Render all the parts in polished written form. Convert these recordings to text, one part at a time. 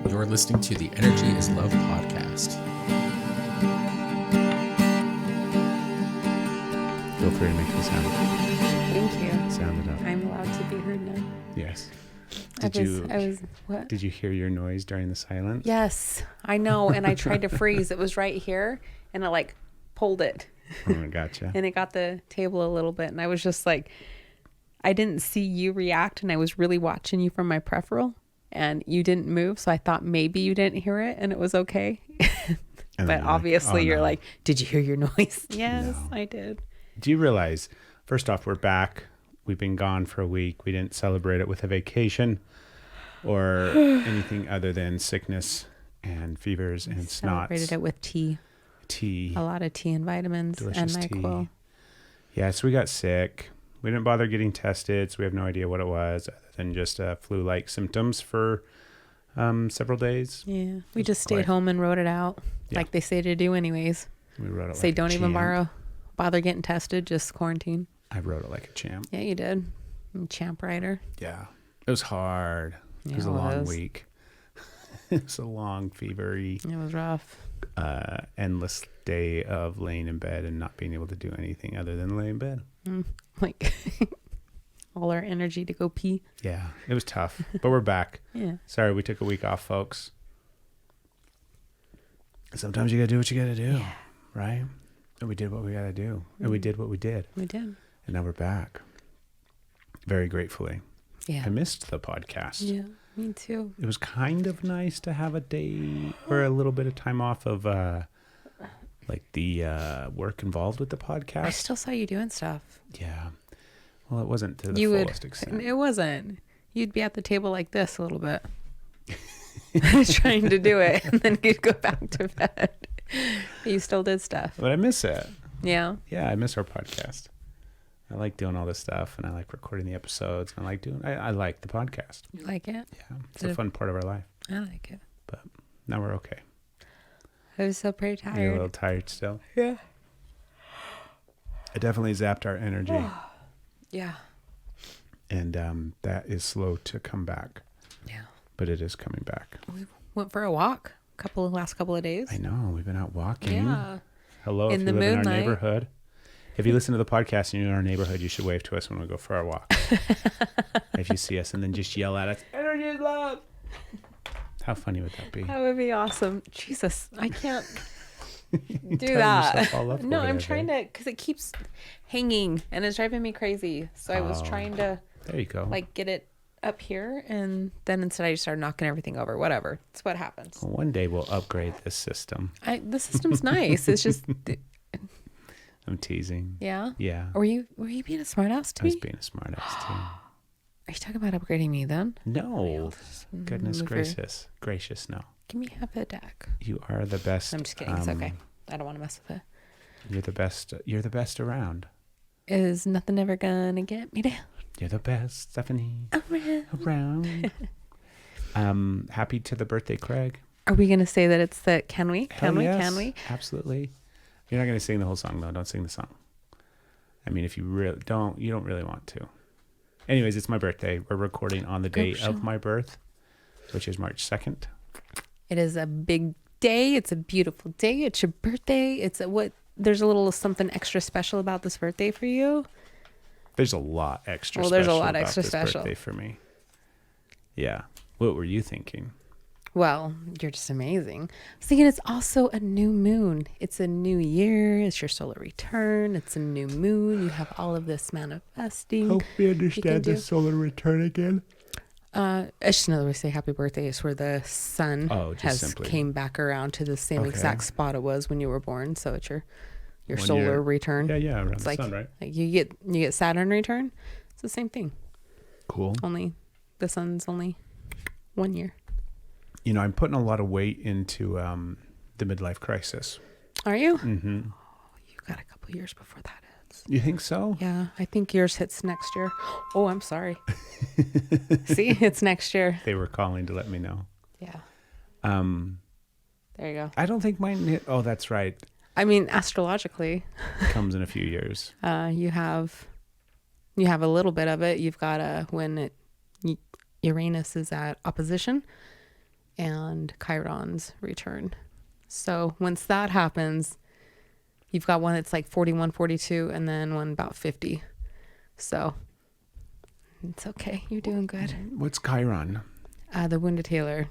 You're listening to the Energy is Love podcast. Feel free to make the sound. Thank you. Sound it up. I'm allowed to be heard now. Yes. What? Did you hear your noise during the silence? Yes, I know. And I tried to freeze. It was right here and I pulled it. Oh, gotcha. And it got the table a little bit. And I was just I didn't see you react. And I was really watching you from my peripheral and you didn't move. So I thought maybe you didn't hear it and it was okay. But obviously you're did you hear your noise? Yes, no. I did. Do you realize, first off, we're back. We've been gone for a week. We didn't celebrate it with a vacation or anything other than sickness and fevers and snots. Celebrated it with tea. A lot of tea and vitamins. Delicious and NyQuil. Tea. Yeah, so we got sick. We didn't bother getting tested, so we have no idea what it was other than just flu-like symptoms for several days. Yeah, we just stayed home and wrote it out like they say to do anyways. We wrote it say don't even bother getting tested, just quarantine. I wrote it like a champ. Yeah, you did. Champ writer. Yeah, it was hard. It was a long week. It was a long, fevery. It was rough. Endless day of laying in bed and not being able to do anything other than lay in bed. All our energy to go pee. Yeah, it was tough, but we're back. Yeah. Sorry, we took a week off, folks. Sometimes you gotta do what you gotta do, right? And we did what we gotta do, and we did what we did. We did. And now we're back. Very gratefully. Yeah. I missed the podcast. Yeah, me too. It was kind of nice to have a day or a little bit of time off of the work involved with the podcast. I still saw you doing stuff. Yeah. Well, it wasn't to the fullest extent. It wasn't. You'd be at the table like this a little bit. Trying to do it. And then you'd go back to bed. But you still did stuff. But I miss it. Yeah. Yeah, I miss our podcast. I like doing all this stuff and I like recording the episodes. And I like the podcast. You like it? Yeah. It's a fun part of our life. I like it. But now we're okay. I was still pretty tired. You're a little tired still? Yeah. It definitely zapped our energy. Yeah. And that is slow to come back. Yeah. But it is coming back. We went for a walk last couple of days. I know. We've been out walking. Yeah. Hello, if you live in our neighborhood. If you listen to the podcast and you're in our neighborhood, you should wave to us when we go for our walk. If you see us and then just yell at us, "Energy is love." How funny would that be? That would be awesome. Jesus, I can't do that. No, I'm trying to, because it keeps hanging and it's driving me crazy. So I was trying to, there you go, get it up here, and then instead I just started knocking everything over. Whatever, it's what happens. Well, one day we'll upgrade this system. The system's nice. It's just. I'm teasing. Yeah. Yeah. Were you being a smartass to me? I was being a smartass too. Are you talking about upgrading me then? No. Goodness gracious, no. Give me half a deck. You are the best. I'm just kidding. It's okay. I don't want to mess with it. You're the best. You're the best around. Is nothing ever gonna get me down? You're the best, Stephanie. Around. Happy to the birthday, Craig. Are we gonna say that it's the can we? Can we? Absolutely. You're not gonna sing the whole song though. Don't sing the song. I mean, if you really don't, you don't really want to. Anyways, it's my birthday. We're recording on the day of my birth, which is March 2nd. It is a big day. It's a beautiful day. It's your birthday. There's a little something extra special about this birthday for you. There's a lot extra special. There's a lot about extra this special birthday for me. Yeah. What were you thinking? Well, you're just amazing. I was thinking it's also a new moon. It's a new year. It's your solar return. It's a new moon. You have all of this manifesting. Hope we understand the solar return again. It's just another way to say happy birthday. Is where the sun came back around to the same exact spot it was when you were born. So it's your solar return. Yeah, around the sun, right? Like you get Saturn return. It's the same thing. Cool. Only the sun's only 1 year. You know, I'm putting a lot of weight into the midlife crisis. Are you? Mm-hmm. Oh, you got a couple years before that hits. You think so? Yeah, I think yours hits next year. Oh, I'm sorry. See, it's next year. They were calling to let me know. Yeah. There you go. I don't think mine hit. Oh, that's right. I mean, astrologically, it comes in a few years. You have a little bit of it. You've got when Uranus is at opposition. and Chiron's return. So once that happens, you've got one that's like 41, 42, and then one about 50. So it's okay. You're doing good. What's Chiron? The wounded healer.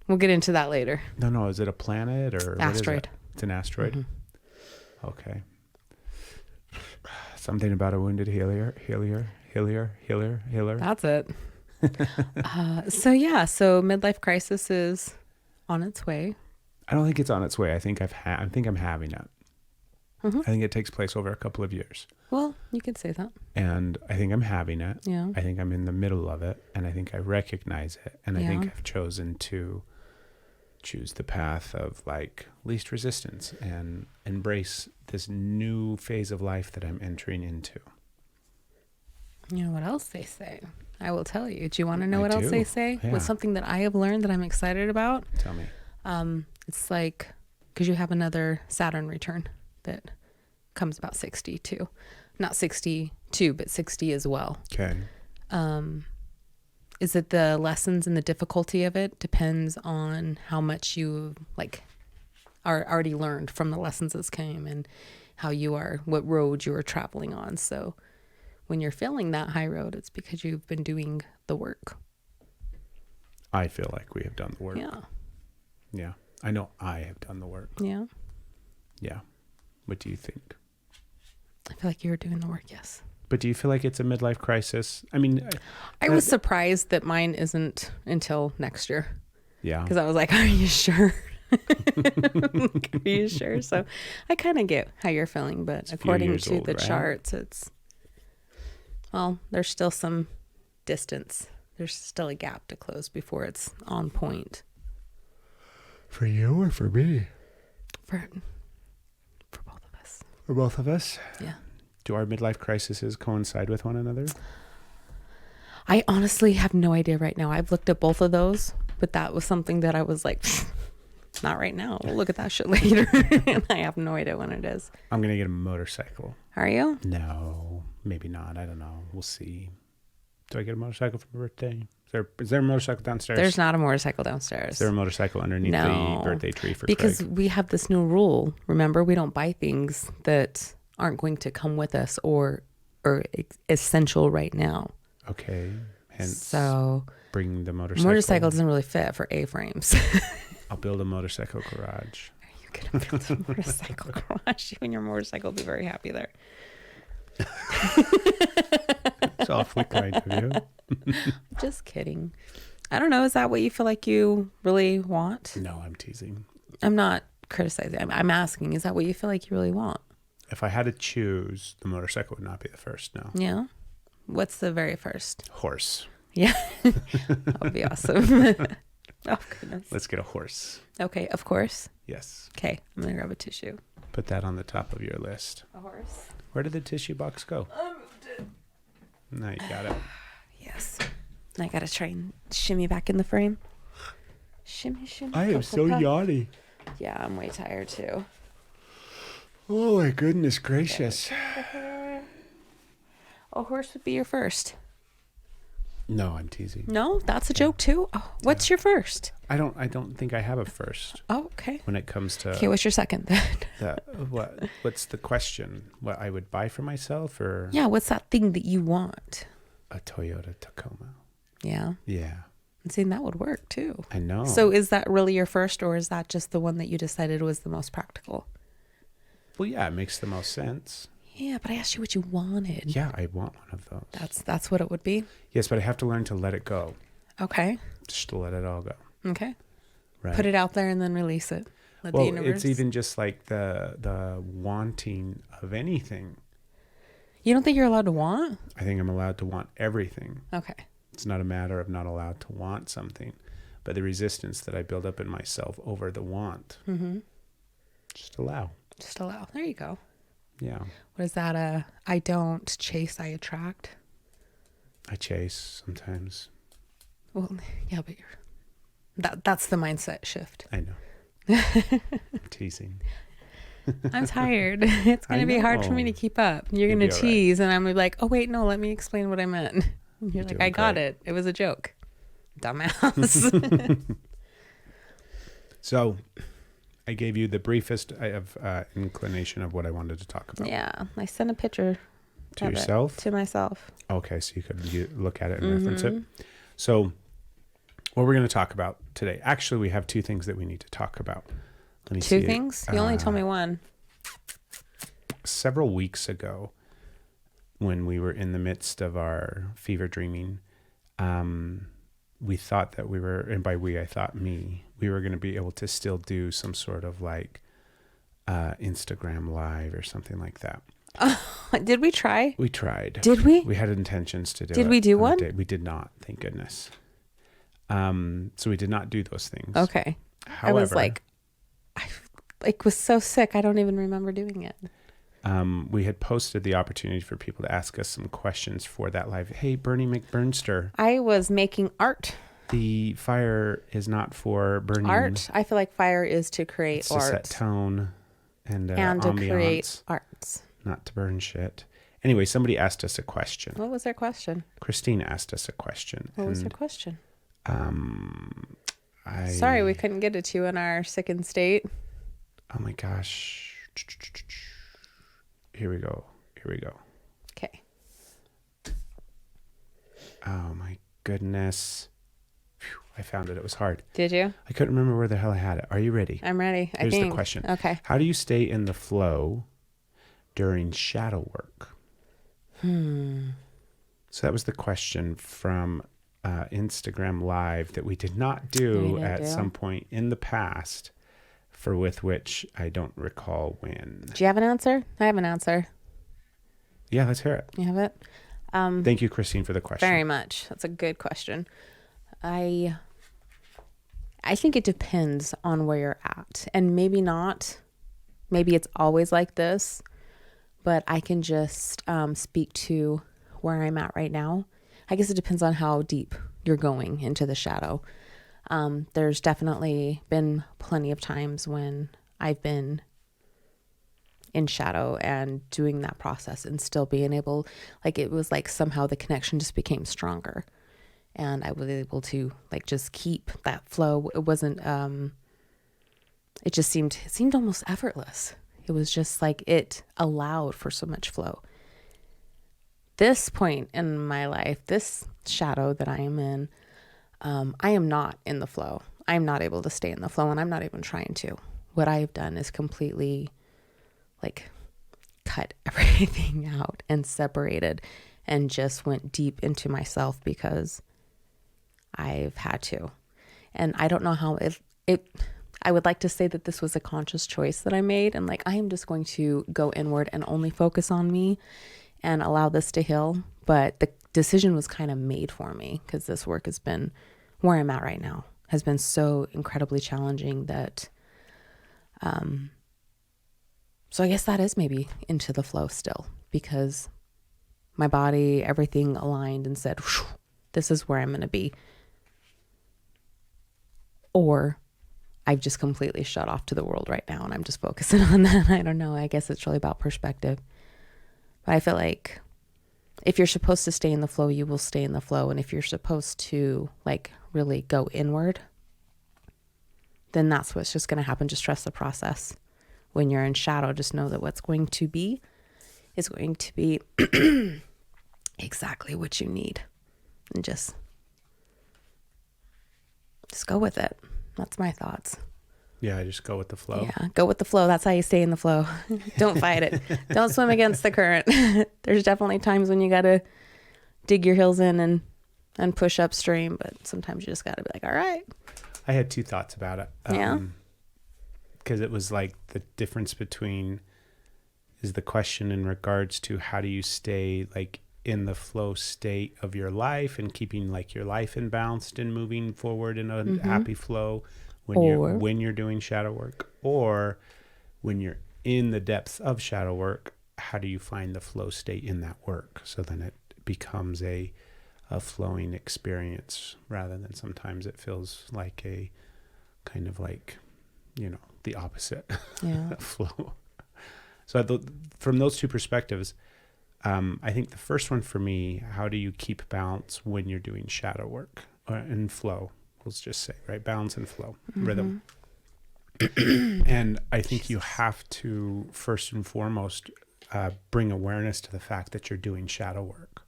We'll get into that later. No. Is it a planet or asteroid? What is it? It's an asteroid. Mm-hmm. Okay. Something about a wounded healer. That's it. So midlife crisis is on its way. I don't think it's on its way. I think I think I'm having it. Mm-hmm. I think it takes place over a couple of years. Well, you could say that. And I think I'm having it. Yeah. I think I'm in the middle of it, and I think I recognize it, and I think I've chosen to choose the path of like least resistance and embrace this new phase of life that I'm entering into. You know what else they say? I will tell you. Do you want to know what do. else they say? Yeah. What's something that I have learned that I'm excited about? Tell me. It's like, because you have another Saturn return that comes about 62. Not 62, but 60 as well. Okay. Is it the lessons and the difficulty of it depends on how much you like are already learned from the lessons that came and how you are, what road you are traveling on. So when you're feeling that high road, it's because you've been doing the work. I feel like we have done the work. Yeah. Yeah. I know I have done the work. Yeah. Yeah. What do you think? I feel like you're doing the work, yes. But do you feel like it's a midlife crisis? I mean, I was surprised that mine isn't until next year. Yeah. Because I was like, are you sure? Are you sure? So I kind of get how you're feeling, but It's according to old, the right? charts, there's still some distance. There's still a gap to close before it's on point. For you or for me? For both of us. For both of us? Yeah. Do our midlife crises coincide with one another? I honestly have no idea right now. I've looked at both of those, but that was something that I was like, not right now. We'll look at that shit later. And I have no idea when it is. I'm going to get a motorcycle. Are you? No, maybe not. I don't know. We'll see. Do I get a motorcycle for my birthday? Is there a motorcycle downstairs? There's not a motorcycle downstairs. Is there a motorcycle underneath the birthday tree for because Craig? we have this new rule. Remember, we don't buy things that aren't going to come with us or essential right now. Okay. Hence, so bring the motorcycle. Motorcycle doesn't really fit for A-frames. I'll build a motorcycle garage. Are you going to build a motorcycle garage? You and your motorcycle will be very happy there. It's awfully kind of you. Just kidding. I don't know. Is that what you feel like you really want? No, I'm teasing. I'm not criticizing. I'm asking, is that what you feel like you really want? If I had to choose, the motorcycle would not be the first, no. Yeah. What's the very first? Horse. Yeah. That would be awesome. Oh, goodness. Let's get a horse. Okay, of course. Yes. Okay, I'm going to grab a tissue. Put that on the top of your list. A horse? Where did the tissue box go? I moved it. No, you got it. Yes. I got to try and shimmy back in the frame. Shimmy, shimmy. I am so yawny. Yeah, I'm way tired too. Oh my goodness gracious. A horse would be your first. No, I'm teasing. No, that's a joke too. Oh, what's your first? I don't think I have a first. Oh, okay. When it comes to Okay, what's your second then? what's the question? What I would buy for myself or Yeah, what's that thing that you want? a Toyota Tacoma? Yeah. Yeah. And seeing that would work too. I know. So is that really your first, or is that just the one that you decided was the most practical? Well, yeah, it makes the most sense. Yeah, but I asked you what you wanted. Yeah, I want one of those. That's what it would be. Yes, but I have to learn to let it go. Okay. Just to let it all go. Okay. Right. Put it out there and then release it. Let the Well, universe. it's even just like the wanting of anything. You don't think you're allowed to want? I think I'm allowed to want everything. Okay. It's not a matter of not allowed to want something, but the resistance that I build up in myself over the want. Mm-hmm. Just allow. Just allow. There you go. Yeah. What is that? I don't chase, I attract. I chase sometimes. Well, yeah, but that's the mindset shift. I know. I'm teasing. I'm tired. It's going to be hard for me to keep up. You're going to be all tease, and I'm gonna be like, oh, wait, no, let me explain what I meant. You're like, doing I got great. it. It was a joke. Dumbass. So I gave you the briefest inclination of what I wanted to talk about. Yeah. I sent a picture To of it yourself? to myself. Okay, so you could look at it and reference it. So what we're going to talk about today, actually, we have two things that we need to talk about. Let me Two see. things? You only told me one. Several weeks ago, when we were in the midst of our fever dreaming, we thought that we were, and by we, I thought me, we were going to be able to still do some sort of like Instagram live or something like that. Did we try? We tried. Did we? We had intentions to do it. Did we do one? We did not, thank goodness. So we did not do those things. Okay. However, I was like, I was so sick. I don't even remember doing it. we had posted the opportunity for people to ask us some questions for that live. Hey, Bernie McBurnster. I was making art. The fire is not for burning. Art. I feel like fire is to create It's art. to set tone and to ambiance, create arts. not to burn shit. Anyway, somebody asked us a question. What was their question? Christine asked us a question. What was her question? I Sorry, we couldn't get it to you in our sickened state. Oh my gosh. Here we go. Okay. Oh my goodness. Phew, I found it. It was hard. Did you? I couldn't remember where the hell I had it. Are you ready? I'm ready. Here's I think. the question. Okay. How do you stay in the flow during shadow work? So that was the question from Instagram Live that we did not do at some point in the past, with which I don't recall when. Do you have an answer? I have an answer. Yeah, let's hear it. You have it? Thank you, Christine, for the question. Very much. That's a good question. I think it depends on where you're at, and maybe not. Maybe it's always like this, but I can just speak to where I'm at right now. I guess it depends on how deep you're going into the shadow. There's definitely been plenty of times when I've been in shadow and doing that process and still being able, like, it was like somehow the connection just became stronger and I was able to like just keep that flow. It wasn't, it just seemed almost effortless. It was just like it allowed for so much flow. This point in my life, this shadow that I am in, I am not in the flow. I'm not able to stay in the flow, and I'm not even trying to. What I have done is completely like cut everything out and separated and just went deep into myself because I've had to. And I don't know how I would like to say that this was a conscious choice that I made, and like I am just going to go inward and only focus on me and allow this to heal. But the decision was kind of made for me because this work has been, where I'm at right now, has been so incredibly challenging that, so I guess that is maybe into the flow still, because my body, everything aligned and said, this is where I'm going to be. Or I've just completely shut off to the world right now and I'm just focusing on that. I don't know. I guess it's really about perspective. But I feel like if you're supposed to stay in the flow, you will stay in the flow. And if you're supposed to like really go inward, then that's what's just going to happen. Just trust the process. When you're in shadow, just know that what's going to be is going to be exactly what you need. And just go with it. That's my thoughts. Yeah, just go with the flow. Yeah, go with the flow. That's how you stay in the flow. Don't fight it. Don't swim against the current. There's definitely times when you got to dig your heels in and push upstream, but sometimes you just got to be like, all right. I had two thoughts about it. Yeah. Because it was like the difference between is the question in regards to how do you stay like in the flow state of your life and keeping like your life in balanced and moving forward in a happy flow when you're doing shadow work, or when you're in the depths of shadow work, how do you find the flow state in that work? So then it becomes a flowing experience rather than sometimes it feels like a kind of like, the opposite flow. So from those two perspectives, I think the first one for me, how do you keep balance when you're doing shadow work and flow? Let's just say, right? Balance and flow, rhythm. And I think you have to, first and foremost, bring awareness to the fact that you're doing shadow work.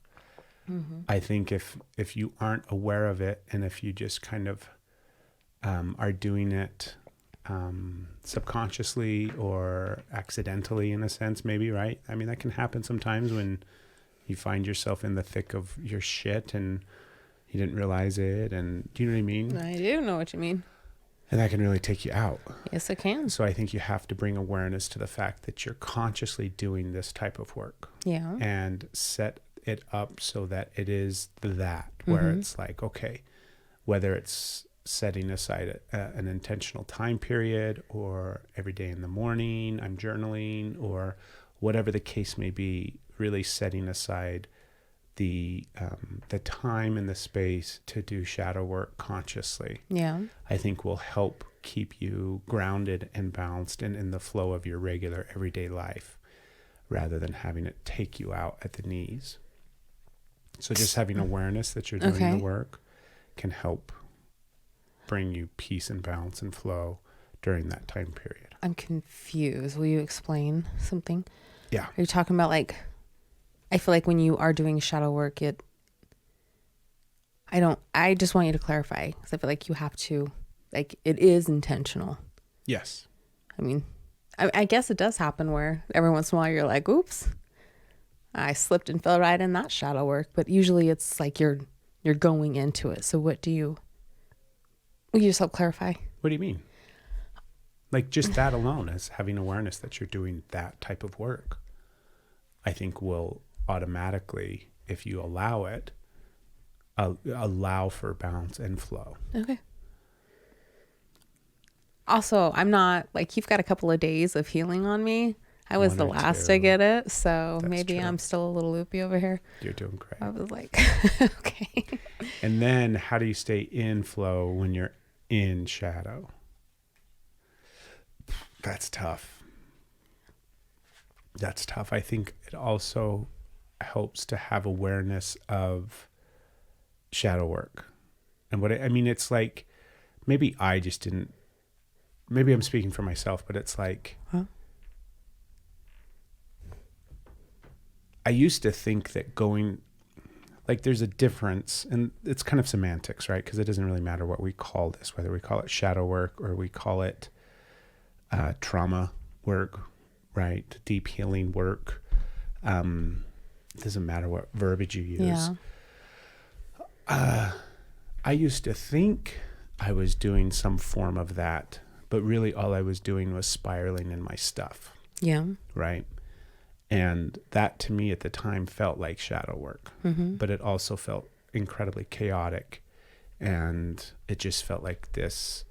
I think if you aren't aware of it, and if you just kind of are doing it subconsciously or accidentally, in a sense, maybe, right? I mean, that can happen sometimes when you find yourself in the thick of your shit and you didn't realize it. And do you know what I mean? I do know what you mean. And that can really take you out. Yes, it can. So I think you have to bring awareness to the fact that you're consciously doing this type of work. Yeah. And set it up so that it is that, where it's like, okay, whether it's setting aside an intentional time period, or every day in the morning I'm journaling, or whatever the case may be, really setting aside the time and the space to do shadow work consciously, Yeah. I think will help keep you grounded and balanced and in the flow of your regular everyday life, rather than having it take you out at the knees. So just having awareness that you're doing the work can help bring you peace and balance and flow during that time period. I'm confused. Will you explain something? Yeah. Are you talking about, like, I feel like when you are doing shadow work, I just want you to clarify, because I feel like you have to, like, it is intentional. Yes. I mean, I guess it does happen where every once in a while you're like, oops, I slipped and fell right in that shadow work. But usually it's like you're going into it. So will you just help clarify? What do you mean? Like, just that alone, as having awareness that you're doing that type of work, I think will automatically, if you allow it, allow for balance and flow. Okay. Also, I'm not, like, you've got a couple of days of healing on me. I was the last to get it, so maybe I'm still a little loopy over here. You're doing great. I was like, okay. And then how do you stay in flow when you're in shadow? That's tough. That's tough. I think it also helps to have awareness of shadow work. And what I mean, it's like, maybe I just didn't, maybe I'm speaking for myself, but it's like, I used to think that like, there's a difference, and it's kind of semantics, right? Because it doesn't really matter what we call this, whether we call it shadow work or we call it trauma work, right? Deep healing work. It doesn't matter what verbiage you use. Yeah. I used to think I was doing some form of that, but really all I was doing was spiraling in my stuff. Yeah. Right? And that to me at the time felt like shadow work, but it also felt incredibly chaotic. And it just felt like this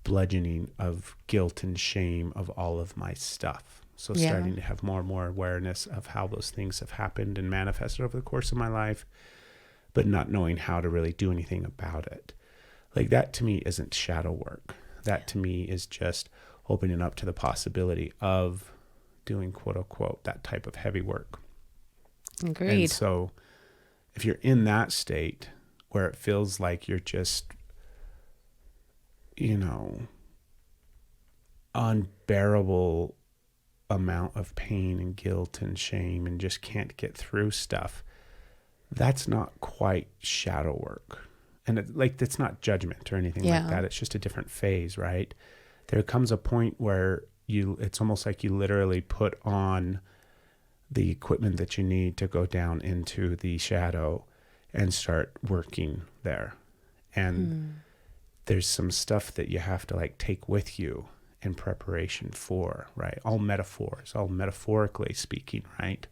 bludgeoning of guilt and shame of all of my stuff. So starting to have more and more awareness of how those things have happened and manifested over the course of my life, but not knowing how to really do anything about it. Like, that to me isn't shadow work. That to me is just opening up to the possibility of doing, quote unquote, that type of heavy work. Agreed. And so if you're in that state where it feels like you're just, unbearable amount of pain and guilt and shame and just can't get through stuff, that's not quite shadow work. And it's not judgment or anything like that. It's just a different phase, right? There comes a point where it's almost like you literally put on the equipment that you need to go down into the shadow and start working there. And there's some stuff that you have to, like, take with you in preparation for, right? All metaphors, all metaphorically speaking, right?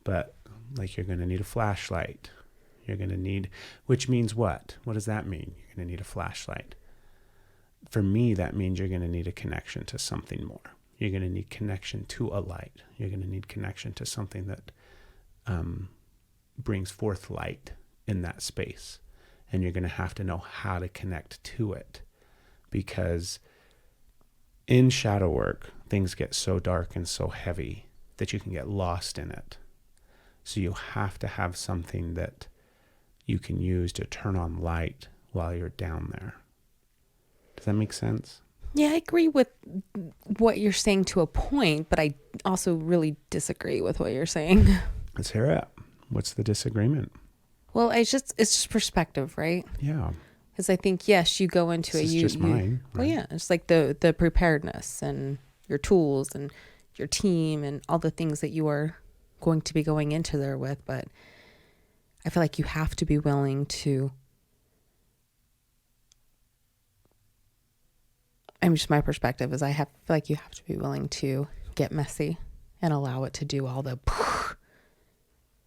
But, like, you're going to need a flashlight. You're going to need, which means what? What does that mean? You're going to need a flashlight. For me, that means you're going to need a connection to something more. You're going to need connection to a light. You're going to need connection to something that brings forth light in that space. And you're going to have to know how to connect to it. Because in shadow work, things get so dark and so heavy that you can get lost in it. So you have to have something that you can use to turn on light while you're down there. Does that make sense? Yeah, I agree with what you're saying to a point, but I also really disagree with what you're saying. Let's hear it. What's the disagreement? Well, it's just perspective, right? Yeah. Because I think, yes, you go into This it. is just mine. Right? Well, yeah, it's like the preparedness and your tools and your team and all the things that you are going to be going into there with. But I feel like you have to be willing to. I mean, just my perspective is feel like you have to be willing to get messy and allow it to do all the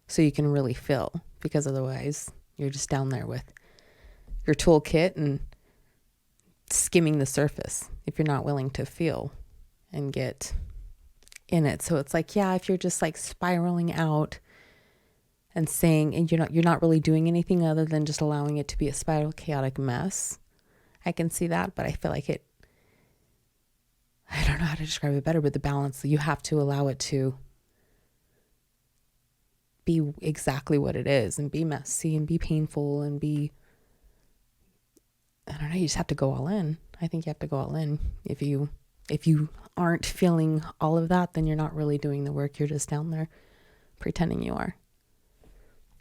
so you can really feel, because otherwise you're just down there with your toolkit and skimming the surface if you're not willing to feel and get in it. So it's like, yeah, if you're just like spiraling out and saying, and you're not really doing anything other than just allowing it to be a spiral chaotic mess, I can see that. But I feel like I don't know how to describe it better, but the balance, you have to allow it to be exactly what it is and be messy and be painful and be, I don't know, you just have to go all in. I think you have to go all in. If you aren't feeling all of that, then you're not really doing the work. You're just down there pretending you are.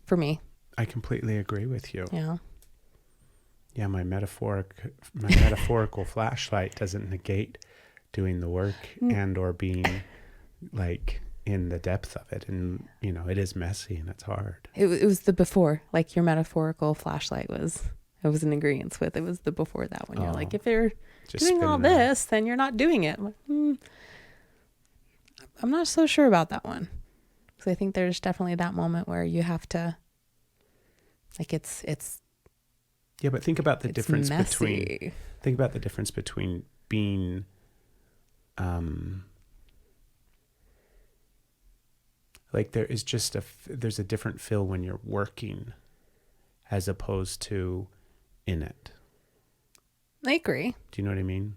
For me. I completely agree with you. Yeah. Yeah, my metaphorical flashlight doesn't negate doing the work and or being like in the depth of it. And, you know, it is messy and it's hard. It was the before, like your metaphorical flashlight I was in agreement with. It was the before that one. You're like, if you're just doing all this, then you're not doing it. I'm like, I'm not so sure about that one. Because I think there's definitely that moment where you have to, like, it's yeah, but think about the difference messy. between being like there's a different feel when you're working as opposed to in it. I agree. Do you know what I mean?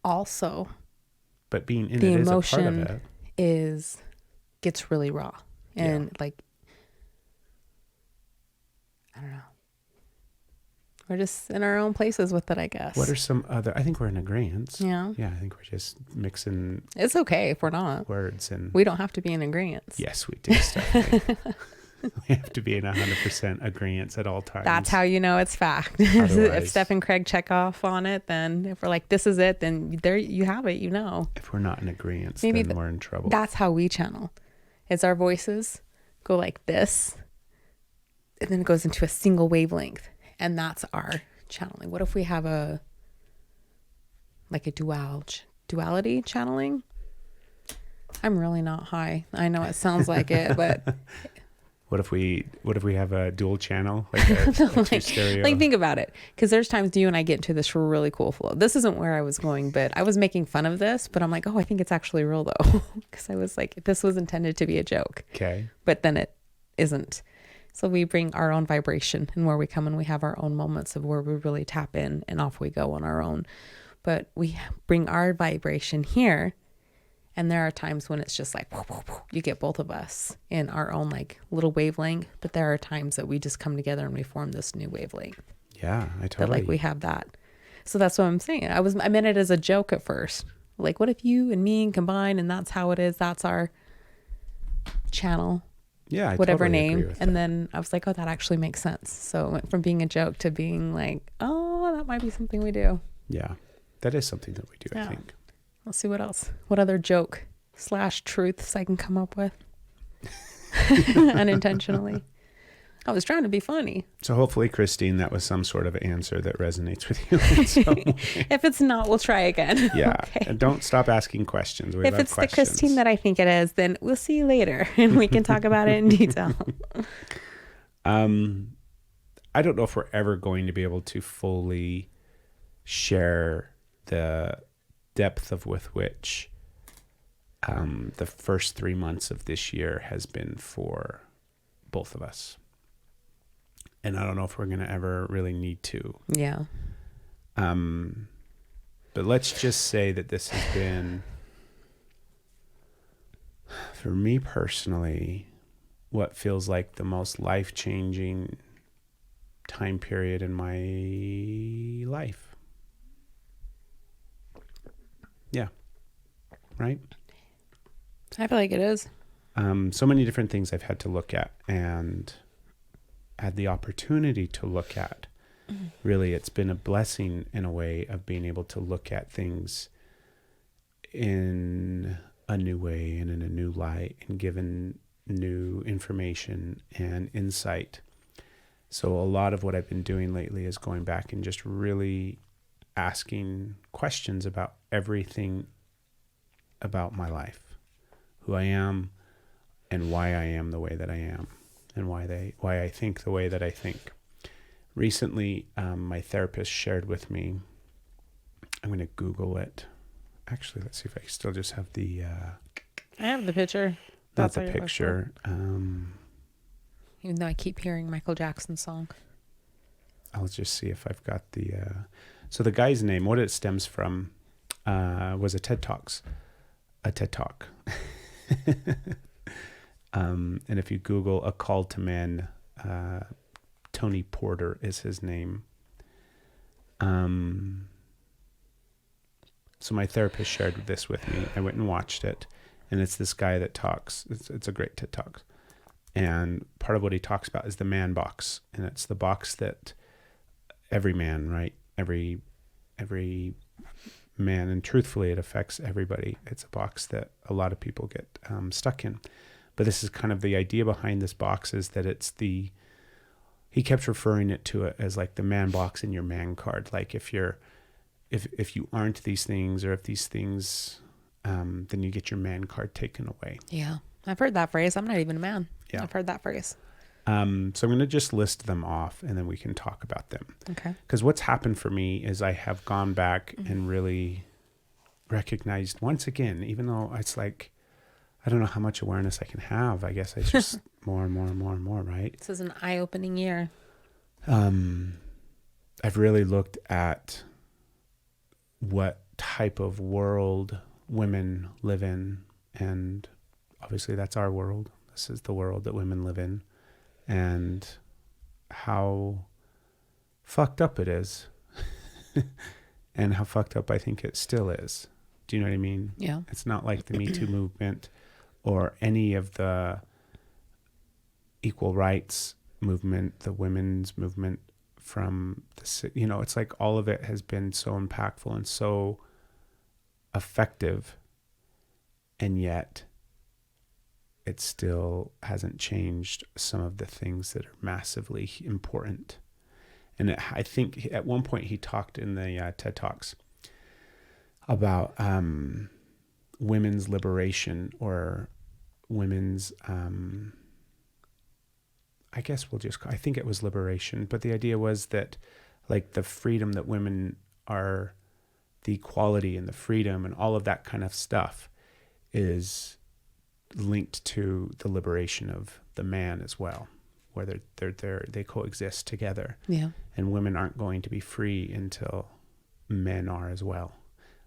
Also, but being in the it is a part emotion of it. Gets really raw and like, I don't know. We're just in our own places with it, I guess. What are some other? I think we're in agreement. Yeah. Yeah, I think we're just mixing. It's okay if we're not. Words and. We don't have to be in agreement. Yes, we do, Stephanie. We have to be in 100% agreement at all times. That's how you know it's fact. If Steph and Craig check off on it, then if we're like, this is it, then there you have it, you know. If we're not in agreement, Maybe then we're in trouble. That's how we channel. It's our voices go like this, and then it goes into a single wavelength. And that's our channeling. What if we have a duality channeling? I'm really not high. I know it sounds like it, but what if we have a dual channel, like a two stereo? Like, think about it, because there's times you and I get into this really cool flow. This isn't where I was going, but I was making fun of this, but I'm like, oh, I think it's actually real though, because I was like, this was intended to be a joke. Okay. But then it isn't. So we bring our own vibration, and where we come and we have our own moments of where we really tap in and off we go on our own. But we bring our vibration here, and there are times when it's just like, whoop, whoop, whoop. You get both of us in our own like little wavelength. But there are times that we just come together and we form this new wavelength. Yeah, I totally. That like we have that. So that's what I'm saying. I meant it as a joke at first. Like, what if you and me combine, and that's how it is. That's our channel. Yeah, whatever totally name. agree with and that. then I was like, oh, that actually makes sense. So it went from being a joke to being like, oh, that might be something we do. Yeah, that is something that we do, Yeah. I think. Let's see what else. What other joke / truths I can come up with unintentionally. I was trying to be funny. So hopefully, Christine, that was some sort of answer that resonates with you in some way. If it's not, we'll try again. Yeah. Okay. And don't stop asking questions. We If love it's questions. the Christine that I think it is, then we'll see you later and we can talk about it in detail. I don't know if we're ever going to be able to fully share the depth of with which the first 3 months of this year has been for both of us. And I don't know if we're going to ever really need to. Yeah. But let's just say that this has been, for me personally, what feels like the most life-changing time period in my life. right? I feel like it is. So many different things I've had to look at and had the opportunity to look at. Really, it's been a blessing in a way of being able to look at things in a new way and in a new light and given new information and insight. So a lot of what I've been doing lately is going back and just really asking questions about everything about my life, who I am and why I am the way that I am and why I think the way that I think. Recently, my therapist shared with me, I'm going to Google it. Actually, let's see if I still just have the... I have the picture. Not That's the what you're picture. Even though I keep hearing Michael Jackson's song. I'll just see if I've got the... So the guy's name, what it stems from, was a TED Talk. And if you Google A Call to Men, Tony Porter is his name. So my therapist shared this with me. I went and watched it. And it's this guy that talks. It's a great TED Talk. And part of what he talks about is the man box. And it's the box that every man, right? Every man, and truthfully, it affects everybody. It's a box that a lot of people get stuck in. But this is kind of the idea behind this box is that it's he kept referring it to it as like the man box in your man card. Like if you aren't these things, or if these things, then you get your man card taken away. Yeah. I've heard that phrase. I'm not even a man. Yeah. I've heard that phrase. So I'm going to just list them off and then we can talk about them. Okay. Because what's happened for me is I have gone back and really recognized once again, even though it's like, I don't know how much awareness I can have. I guess it's just more and more and more and more, right? This is an eye-opening year. I've really looked at what type of world women live in. And obviously that's our world. This is the world that women live in. And how fucked up it is. And how fucked up I think it still is. Do you know what I mean? Yeah. It's not like the Me Too movement or any of the equal rights movement, the women's movement from the, it's like all of it has been so impactful and so effective, and yet it still hasn't changed some of the things that are massively important. And I think at one point he talked in the TED Talks about women's liberation, or women's, I think it was liberation, but the idea was that like the freedom that women are, the equality and the freedom and all of that kind of stuff is linked to the liberation of the man as well, where they coexist together. Yeah. And women aren't going to be free until men are as well.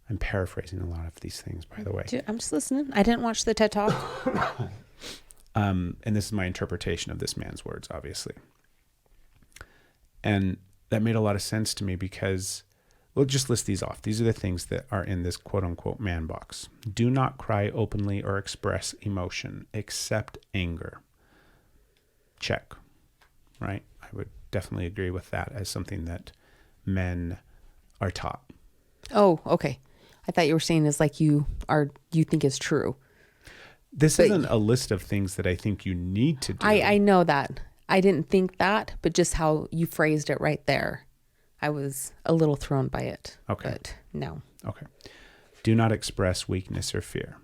I'm paraphrasing a lot of these things, by the way. I'm just listening. I didn't watch the TED Talk. And this is my interpretation of this man's words, obviously. And that made a lot of sense to me because, we'll just list these off. These are the things that are in this quote unquote man box. Do not cry openly or express emotion except anger. Check. Right? I would definitely agree with that as something that men are taught. Oh, okay. I thought you were saying is like you think is true. This isn't a list of things that I think you need to do. I know that. I didn't think that, but just how you phrased it right there, I was a little thrown by it. Okay. But no. Okay. Do not express weakness or fear.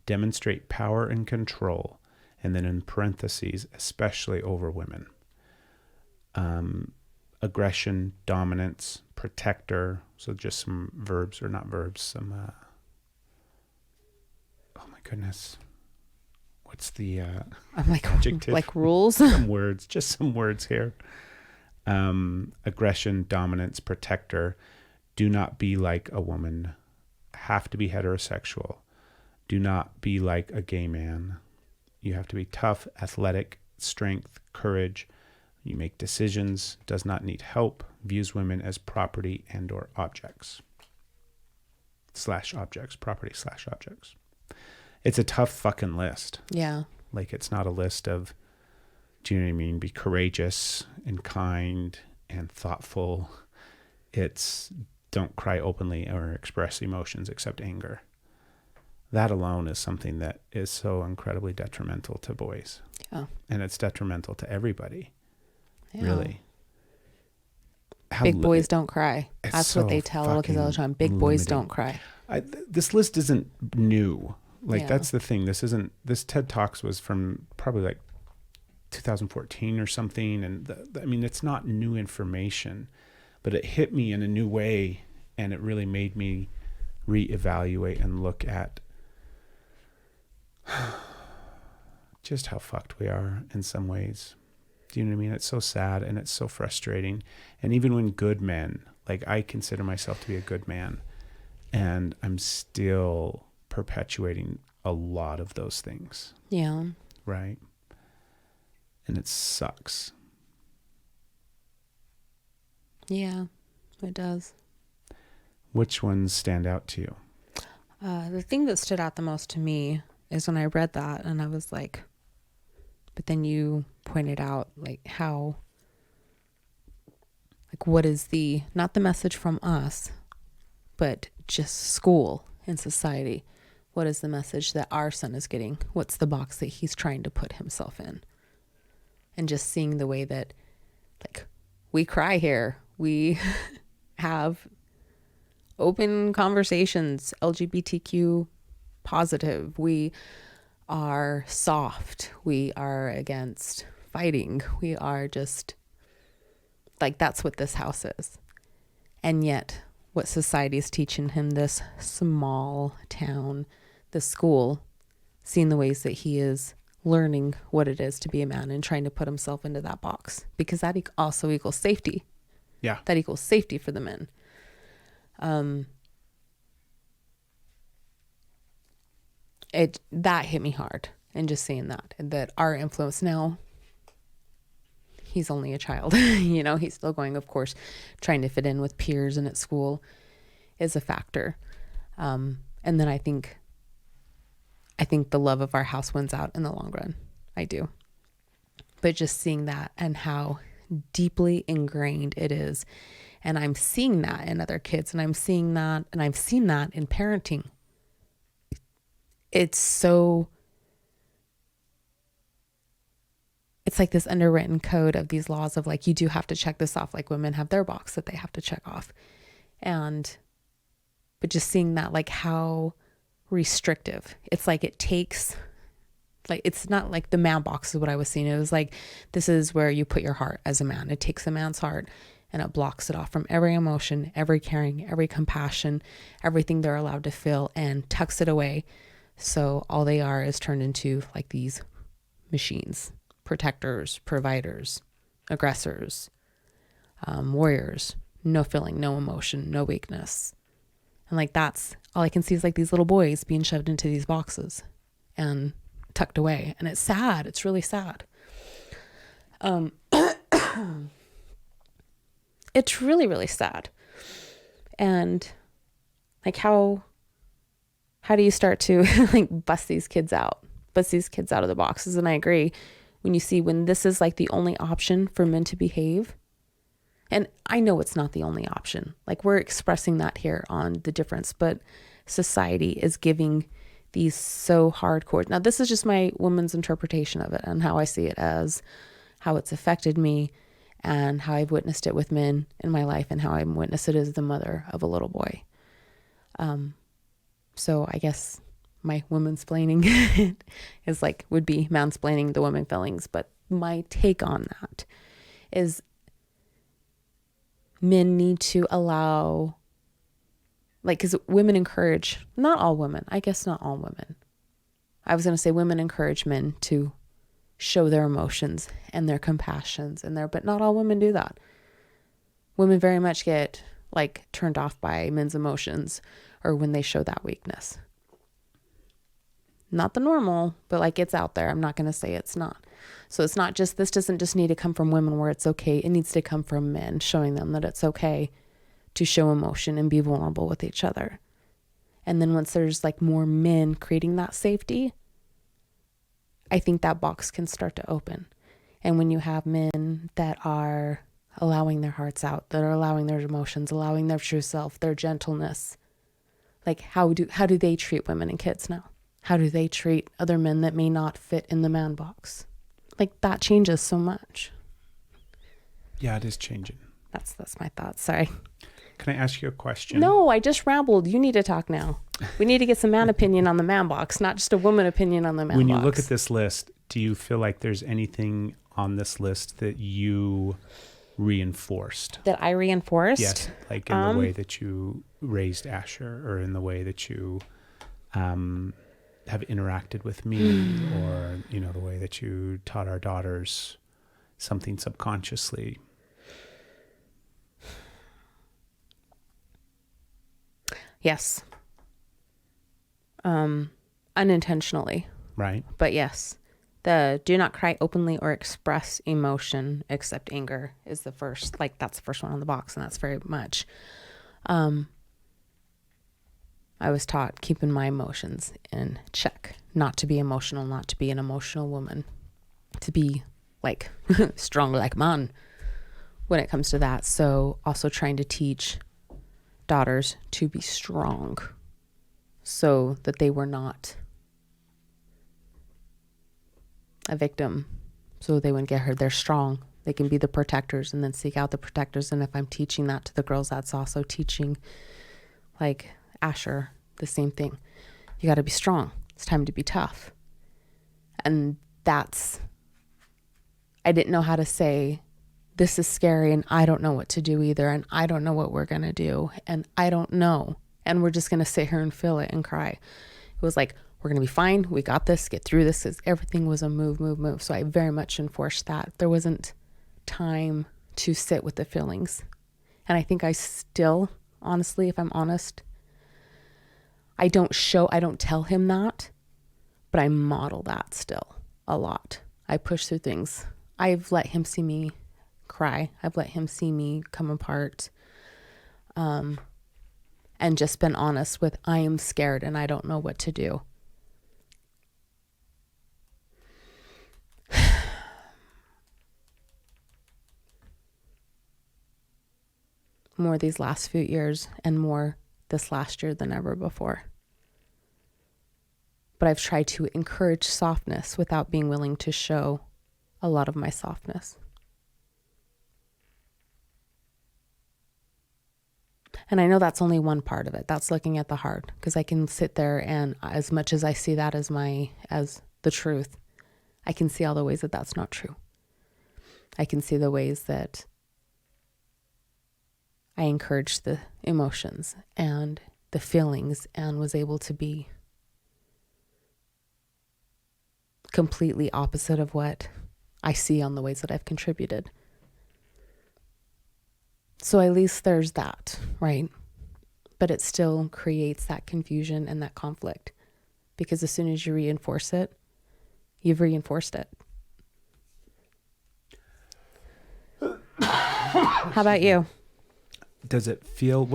Demonstrate power and control, and then in parentheses, especially over women. Aggression, dominance, protector. So just some verbs, or not verbs, some, oh my goodness. What's the I'm like, adjective? like rules? Some words, just some words here. Aggression, dominance, protector. Do not be like a woman. Have to be heterosexual. Do not be like a gay man. You have to be tough, athletic, strength, courage. You make decisions, does not need help, views women as property and or objects. /objects, property/objects. It's a tough fucking list. Yeah. Like, it's not a list of, do you know what I mean? Be courageous and kind and thoughtful. It's don't cry openly or express emotions except anger. That alone is something that is so incredibly detrimental to boys. Yeah. And it's detrimental to everybody. Yeah. Really. Big boys don't cry. That's so what they tell little kids all the time. Big boys don't cry. This list isn't new. Like, Yeah. that's the thing. This TED Talks was from probably like 2014 or something. And I mean, it's not new information, but it hit me in a new way. And it really made me reevaluate and look at just how fucked we are in some ways. Do you know what I mean? It's so sad and it's so frustrating. And even when good men, like, I consider myself to be a good man, and I'm still perpetuating a lot of those things. Yeah. Right? And it sucks. Yeah, it does. Which ones stand out to you? The thing that stood out the most to me is when I read that and I was like, but then you pointed out like how, like, what is not the message from us, but just school and society. What is the message that our son is getting? What's the box that he's trying to put himself in? And just seeing the way that, like, we cry here. We have open conversations, LGBTQ positive. We are soft. We are against fighting. We are just, like, that's what this house is. And yet what society is teaching him, this small town, this school, seeing the ways that he is learning what it is to be a man and trying to put himself into that box, because that also equals safety. Yeah. That equals safety for the men. That hit me hard. And just seeing that our influence now, he's only a child, you know, he's still going, of course, trying to fit in with peers and at school is a factor. And then I think the love of our house wins out in the long run. I do. But just seeing that and how deeply ingrained it is. And I'm seeing that in other kids, and I've seen that in parenting. It's like this underwritten code of these laws of, like, you do have to check this off. Like, women have their box that they have to check off. But just seeing that, like, how restrictive. It's like it takes, like, it's not like the man box is what I was seeing. It was like, this is where you put your heart as a man. It takes a man's heart and it blocks it off from every emotion, every caring, every compassion, everything they're allowed to feel, and tucks it away. So all they are is turned into, like, these machines, protectors, providers, aggressors, warriors, no feeling, no emotion, no weakness. And, like, that's all I can see is, like, these little boys being shoved into these boxes and tucked away. And it's sad. It's really sad. It's really, really sad. And, like, how do you start to, like, bust these kids out of the boxes? And I agree, when this is, like, the only option for men to behave. And I know it's not the only option. Like, we're expressing that here on The Difference, but society is giving these so hardcore. Now, this is just my woman's interpretation of it and how I see it, as how it's affected me and how I've witnessed it with men in my life and how I witnessed it as the mother of a little boy. So I guess my womansplaining is, like, would be mansplaining the women feelings. But my take on that is men need to allow, like, because women encourage, not all women, I guess not all women. I was going to say women encourage men to show their emotions and their compassions but not all women do that. Women very much get, like, turned off by men's emotions or when they show that weakness. Not the normal, but, like, it's out there. I'm not going to say it's not. So it's not just, this doesn't just need to come from women where it's okay. It needs to come from men, showing them that it's okay to show emotion and be vulnerable with each other. And then once there's like more men creating that safety, I think that box can start to open. And when you have men that are allowing their hearts out, that are allowing their emotions, allowing their true self, their gentleness, like how do they treat women and kids now? How do they treat other men that may not fit in the man box? Like that changes so much. Yeah, it is changing. That's my thoughts. Sorry. Can I ask you a question? No, I just rambled. You need to talk now. We need to get some man opinion on the man box, not just a woman opinion on the man box. When you look at this list, do you feel like there's anything on this list that you reinforced? That I reinforced? Yes, like in the way that you raised Asher, or in the way that you have interacted with me, or, you know, the way that you taught our daughters something subconsciously. Yes. Unintentionally. Right. But yes. The do not cry openly or express emotion except anger is the first, like that's the first one on the box, and that's very much. I was taught keeping my emotions in check, not to be emotional, not to be an emotional woman, to be like strong like man when it comes to that. So also trying to teach daughters to be strong so that they were not a victim, so they wouldn't get hurt. They're strong. They can be the protectors and then seek out the protectors. And if I'm teaching that to the girls, that's also teaching like Asher the same thing. You got to be strong. It's time to be tough. And that's, I didn't know how to say, this is scary and I don't know what to do either. And I don't know what we're going to do. And I don't know. And we're just going to sit here and feel it and cry. It was like, we're going to be fine. We got this, get through this. Everything was a move. So I very much enforced that. There wasn't time to sit with the feelings. And I think I still, honestly, if I'm honest, I don't tell him that, but I model that still a lot. I push through things. I've let him see me cry. I've let him see me come apart. And just been honest with, I am scared and I don't know what to do. More these last few years and more this last year than ever before. But I've tried to encourage softness without being willing to show a lot of my softness. And I know that's only one part of it. That's looking at the heart, because I can sit there and as much as I see that as the truth, I can see all the ways that that's not true. I can see the ways that I encouraged the emotions and the feelings and was able to be completely opposite of what I see on the ways that I've contributed. So at least there's that, right? But it still creates that confusion and that conflict, because as soon as you reinforce it, you've reinforced it. How about you? What does it feel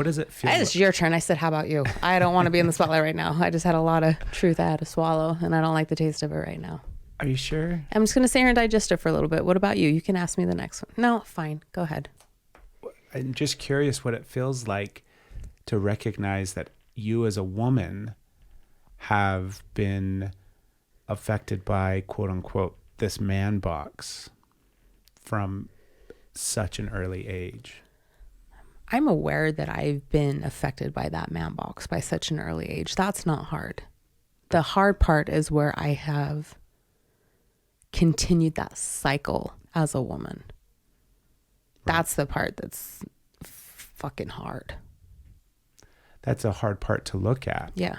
It's your turn. I said, how about you? I don't want to be in the spotlight right now. I just had a lot of truth I had to swallow, and I don't like the taste of it right now. Are you sure? I'm just going to sit here and digest it for a little bit. What about you? You can ask me the next one. No, fine. Go ahead. I'm just curious what it feels like to recognize that you as a woman have been affected by, quote unquote, this man box from such an early age. I'm aware that I've been affected by that man box by such an early age. That's not hard. The hard part is where I have continued that cycle as a woman. Right. That's the part that's fucking hard. That's a hard part to look at. Yeah.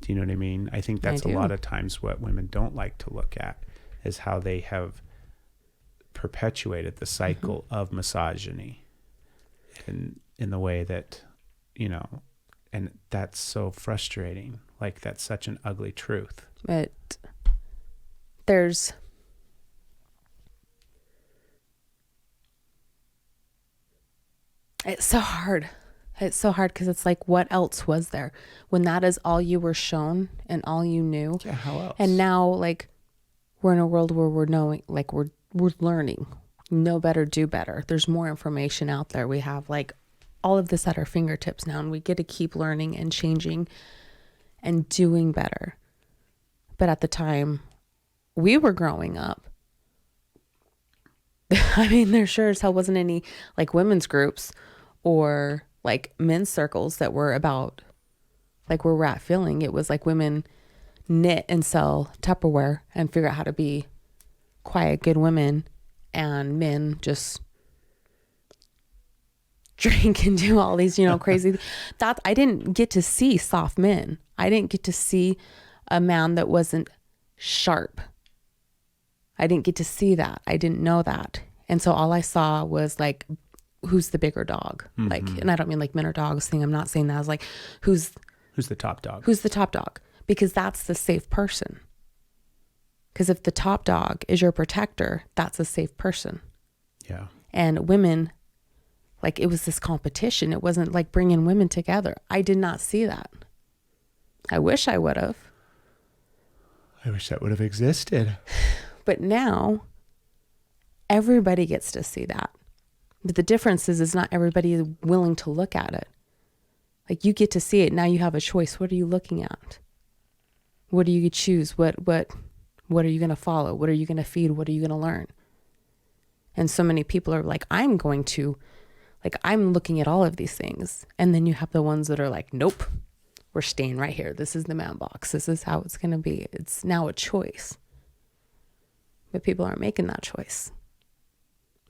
Do you know what I mean? I think that's a lot of times what women don't like to look at is how they have perpetuated the cycle of misogyny in the way that, you know, and that's so frustrating. Like, that's such an ugly truth. But it's so hard. It's so hard because it's like, what else was there when that is all you were shown and all you knew? Yeah, how else? And now, like, we're in a world where we're knowing, like, we're learning, know better, do better. There's more information out there. We have like all of this at our fingertips now, and we get to keep learning and changing and doing better. But at the time we were growing up, I mean, there sure as hell wasn't any like women's groups or like men's circles that were about like where we're at feeling. It was like women knit and sell Tupperware and figure out how to be quiet, good women, and men just drink and do all these, crazy that I didn't get to see soft men. I didn't get to see a man that wasn't sharp. I didn't get to see that. I didn't know that. And so all I saw was like, who's the bigger dog? Mm-hmm. Like, and I don't mean like men or dogs thing. I'm not saying that. I was like, who's the top dog? Who's the top dog? Because that's the safe person. Because if the top dog is your protector, that's a safe person. Yeah. And women, like it was this competition. It wasn't like bringing women together. I did not see that. I wish I would have. I wish that would have existed. But now everybody gets to see that. But the difference is not everybody is willing to look at it. Like you get to see it. Now you have a choice. What are you looking at? What do you choose? What are you going to follow? What are you going to feed? What are you going to learn? And so many people are like, I'm looking at all of these things. And then you have the ones that are like, nope, we're staying right here. This is the man box. This is how it's going to be. It's now a choice. But people aren't making that choice.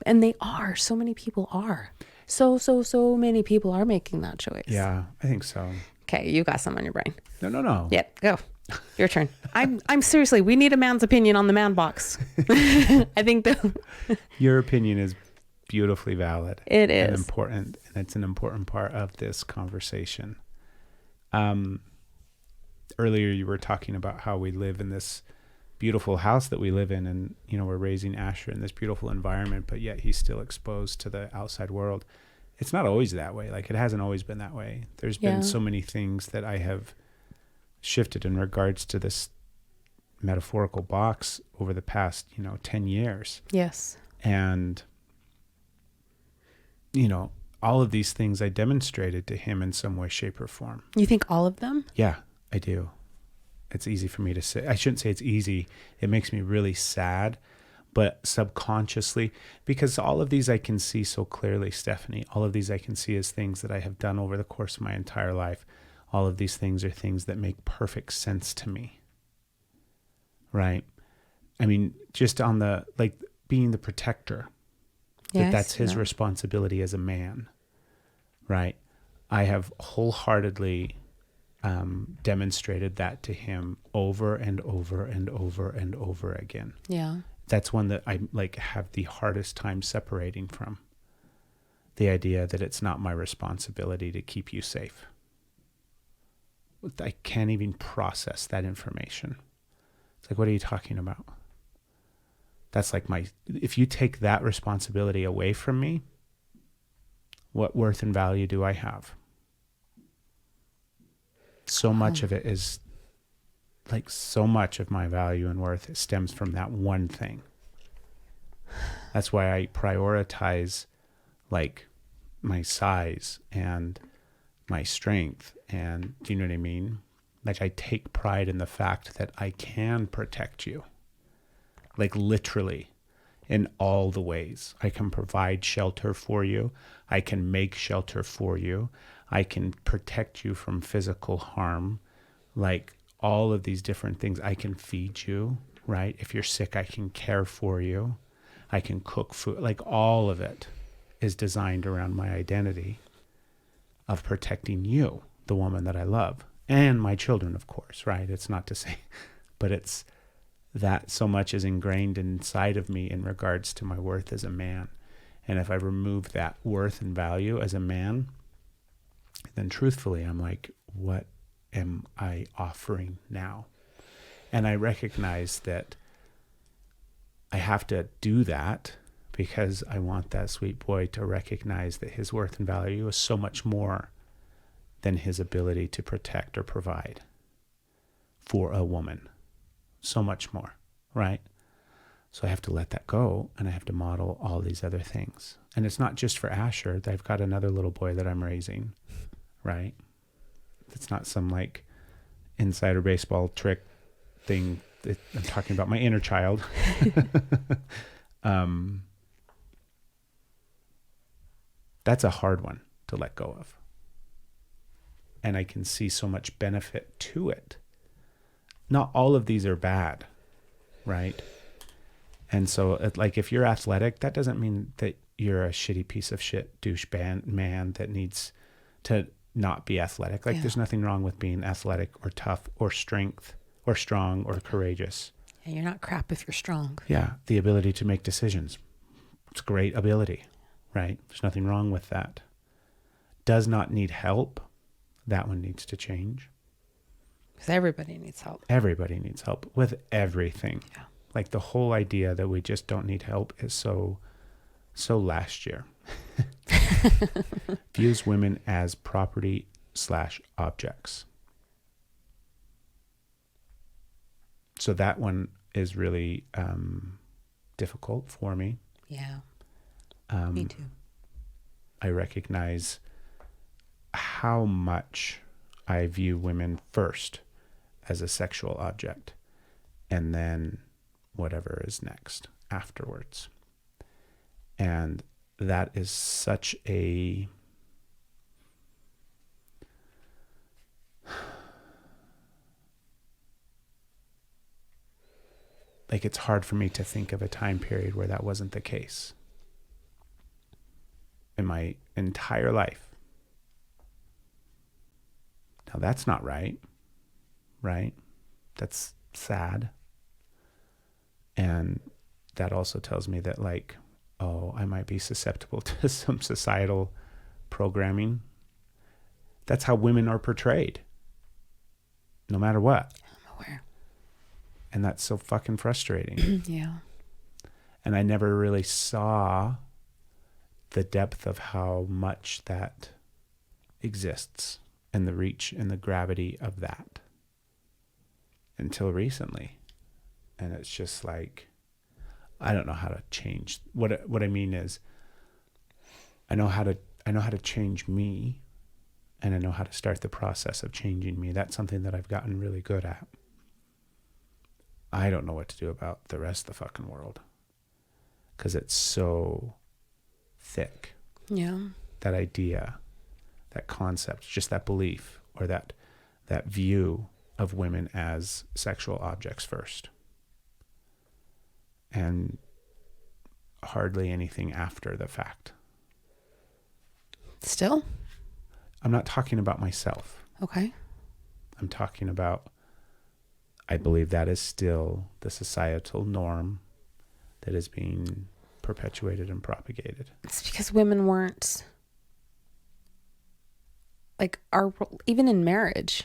And they are. So many people are. So many people are making that choice. Yeah, I think so. Okay, you got some on your brain. No. Yeah, go. Your turn. I'm seriously, we need a man's opinion on the man box. I think your opinion is beautifully valid. It is. And important, and it's an important part of this conversation. Earlier you were talking about how we live in this beautiful house that we live in, and we're raising Asher in this beautiful environment, but yet he's still exposed to the outside world. It's not always that way. Like it hasn't always been that way. There's been so many things that I have shifted in regards to this metaphorical box over the past 10 years. Yes. And all of these things I demonstrated to him in some way, shape, or form. You think all of them? Yeah, I do. It's easy for me to say. I shouldn't say it's easy. It makes me really sad, but subconsciously, because all of these I can see so clearly, Stephanie. All of these I can see as things that I have done over the course of my entire life. All of these things are things that make perfect sense to me. Right? I mean, just on the, like, being the protector. Yes, that's his responsibility as a man. Right? I have wholeheartedly demonstrated that to him over and over and over and over again. Yeah. That's one that I have the hardest time separating from. The idea that it's not my responsibility to keep you safe. I can't even process that information. It's like, what are you talking about? That's like if you take that responsibility away from me, what worth and value do I have? So much of it is so much of my value and worth stems from that one thing. That's why I prioritize my size and my strength. And do you know what I mean? I take pride in the fact that I can protect you. Literally in all the ways. I can provide shelter for you. I can make shelter for you. I can protect you from physical harm. All of these different things. I can feed you, right? If you're sick, I can care for you. I can cook food. All of it is designed around my identity of protecting you, the woman that I love, and my children, of course, right? It's not to say, but it's that so much is ingrained inside of me in regards to my worth as a man. And if I remove that worth and value as a man, then truthfully, I'm like, what am I offering now? And I recognize that I have to do that because I want that sweet boy to recognize that his worth and value is so much more than his ability to protect or provide for a woman. So much more, right? So I have to let that go, and I have to model all these other things. And it's not just for Asher. I've got another little boy that I'm raising, right? It's not some like insider baseball trick thing. I'm talking about my inner child. That's a hard one to let go of. And I can see so much benefit to it. Not all of these are bad, right? And so, like, if you're athletic, that doesn't mean that you're a shitty piece of shit douche man that needs to not be athletic. Like, there's nothing wrong with being athletic or tough or strength or strong or courageous. Yeah, you're not crap if you're strong. Yeah, the ability to make decisions. It's a great ability, right? There's nothing wrong with that. Does not need help. That one needs to change. Because everybody needs help. Everybody needs help with everything. Yeah. Like the whole idea that we just don't need help is so last year. Views women as property/objects. So that one is really difficult for me. Yeah. Me too. I recognize how much I view women first as a sexual object, and then whatever is next afterwards. And that is such a like, it's hard for me to think of a time period where that wasn't the case in my entire life. Now that's not right? That's sad. And that also tells me that, like, oh, I might be susceptible to some societal programming. That's how women are portrayed, no matter what. I'm aware. And that's so fucking frustrating. Yeah. And I never really saw the depth of how much that exists and the reach and the gravity of that until recently. And it's just like, I don't know how to change. What I mean is, I know how to change me, and I know how to start the process of changing me. That's something that I've gotten really good at. I don't know what to do about the rest of the fucking world, because it's so thick. Yeah. That idea, that concept, just that belief, or that view of women as sexual objects first. And hardly anything after the fact. Still? I'm not talking about myself. Okay. I'm talking about, I believe that is still the societal norm that is being perpetuated and propagated. It's because women weren't, like, even in marriage,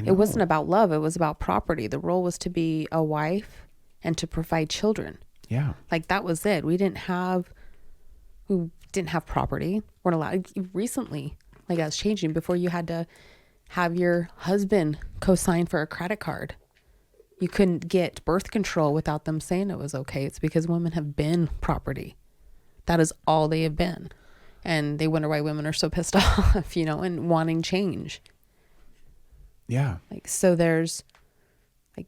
it wasn't about love. It was about property. The role was to be a wife and to provide children. Yeah. Like, that was it. We didn't have property. Weren't allowed. Recently, like, that's changing. Before, you had to have your husband co-sign for a credit card. You couldn't get birth control without them saying it was okay. It's because women have been property. That is all they have been. And they wonder why women are so pissed off, and wanting change. Yeah. Like, so there's, like,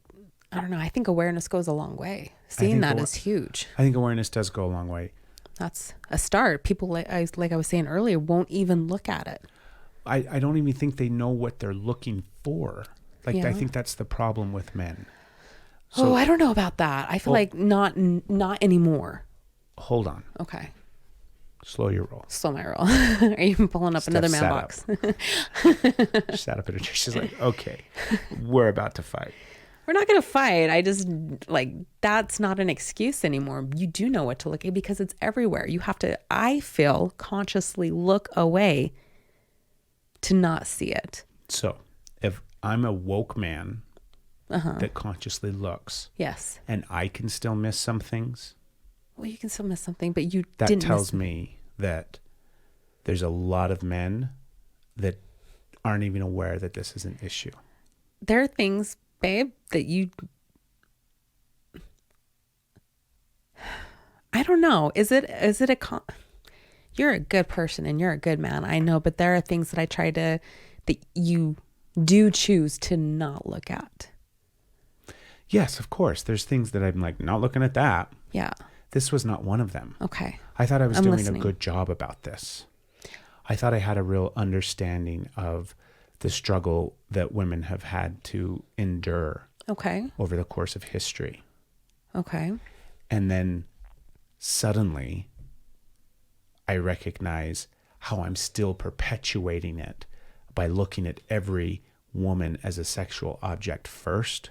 I don't know. I think awareness goes a long way. Seeing that is huge. I think awareness does go a long way. That's a start. People, like I was saying earlier, won't even look at it. I don't even think they know what they're looking for. Like, Yeah. I think that's the problem with men. So, I don't know about that. I feel like not anymore. Hold on. Okay. Slow your roll. Slow my roll. Are you pulling up another man box? She sat up in her chair. She's like, okay, we're about to fight. We're not going to fight. I just, like, that's not an excuse anymore. You do know what to look at because it's everywhere. You have to, I feel, consciously look away to not see it. So if I'm a woke man that consciously looks, yes, and I can still miss some things, well, you can still miss something, but you that tells me that there's a lot of men that aren't even aware that this is an issue. There are things, babe, that I don't know. You're a good person and you're a good man. I know, but there are things that that you do choose to not look at. Yes, of course. There's things that I'm like, not looking at that. Yeah. This was not one of them. Okay. I thought I was I'm doing listening. a good job about this. I thought I had a real understanding of the struggle that women have had to endure Okay. over the course of history. Okay. And then suddenly I recognize how I'm still perpetuating it by looking at every woman as a sexual object first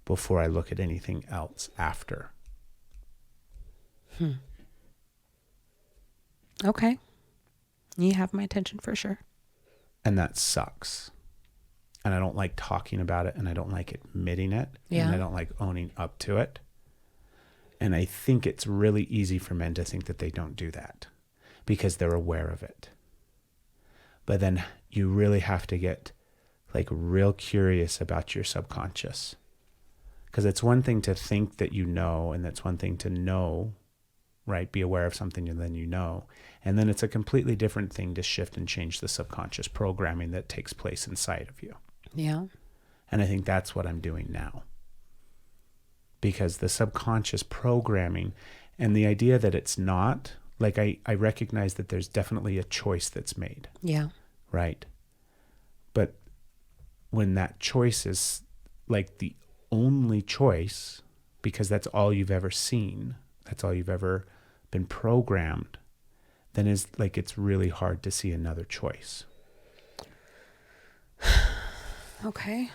before I look at anything else after. Okay. You have my attention for sure. And that sucks. And I don't like talking about it, and I don't like admitting it, Yeah. and I don't like owning up to it. And I think it's really easy for men to think that they don't do that because they're aware of it. But then you really have to get like real curious about your subconscious. Because it's one thing to think that you know, and that's one thing to know, right? Be aware of something and then you know. And then it's a completely different thing to shift and change the subconscious programming that takes place inside of you. Yeah. And I think that's what I'm doing now. Because the subconscious programming and the idea that it's not, like I recognize that there's definitely a choice that's made. Yeah. Right? But when that choice is like the only choice, because that's all you've ever seen, that's all you've ever been programmed, then it's really hard to see another choice. Okay.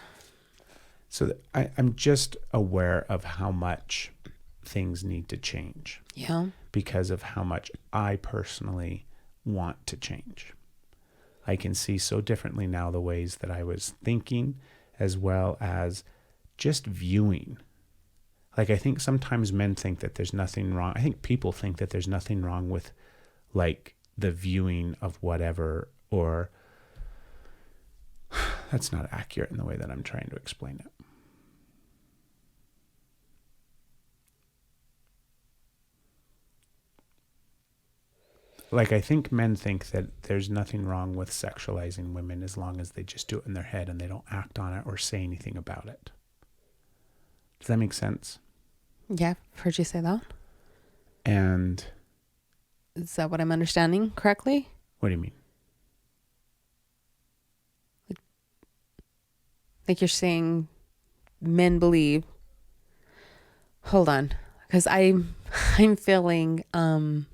So I'm just aware of how much things need to change. Yeah. Because of how much I personally want to change. I can see so differently now the ways that I was thinking, as well as just viewing. Like, I think sometimes men think that there's nothing wrong. I think people think that there's nothing wrong with like the viewing of whatever, or that's not accurate in the way that I'm trying to explain it. Like, I think men think that there's nothing wrong with sexualizing women as long as they just do it in their head and they don't act on it or say anything about it. Does that make sense? Yeah. I've heard you say that. And Is that what I'm understanding correctly? what do you mean? Like you're saying men believe. Hold on. Because I'm feeling, I'm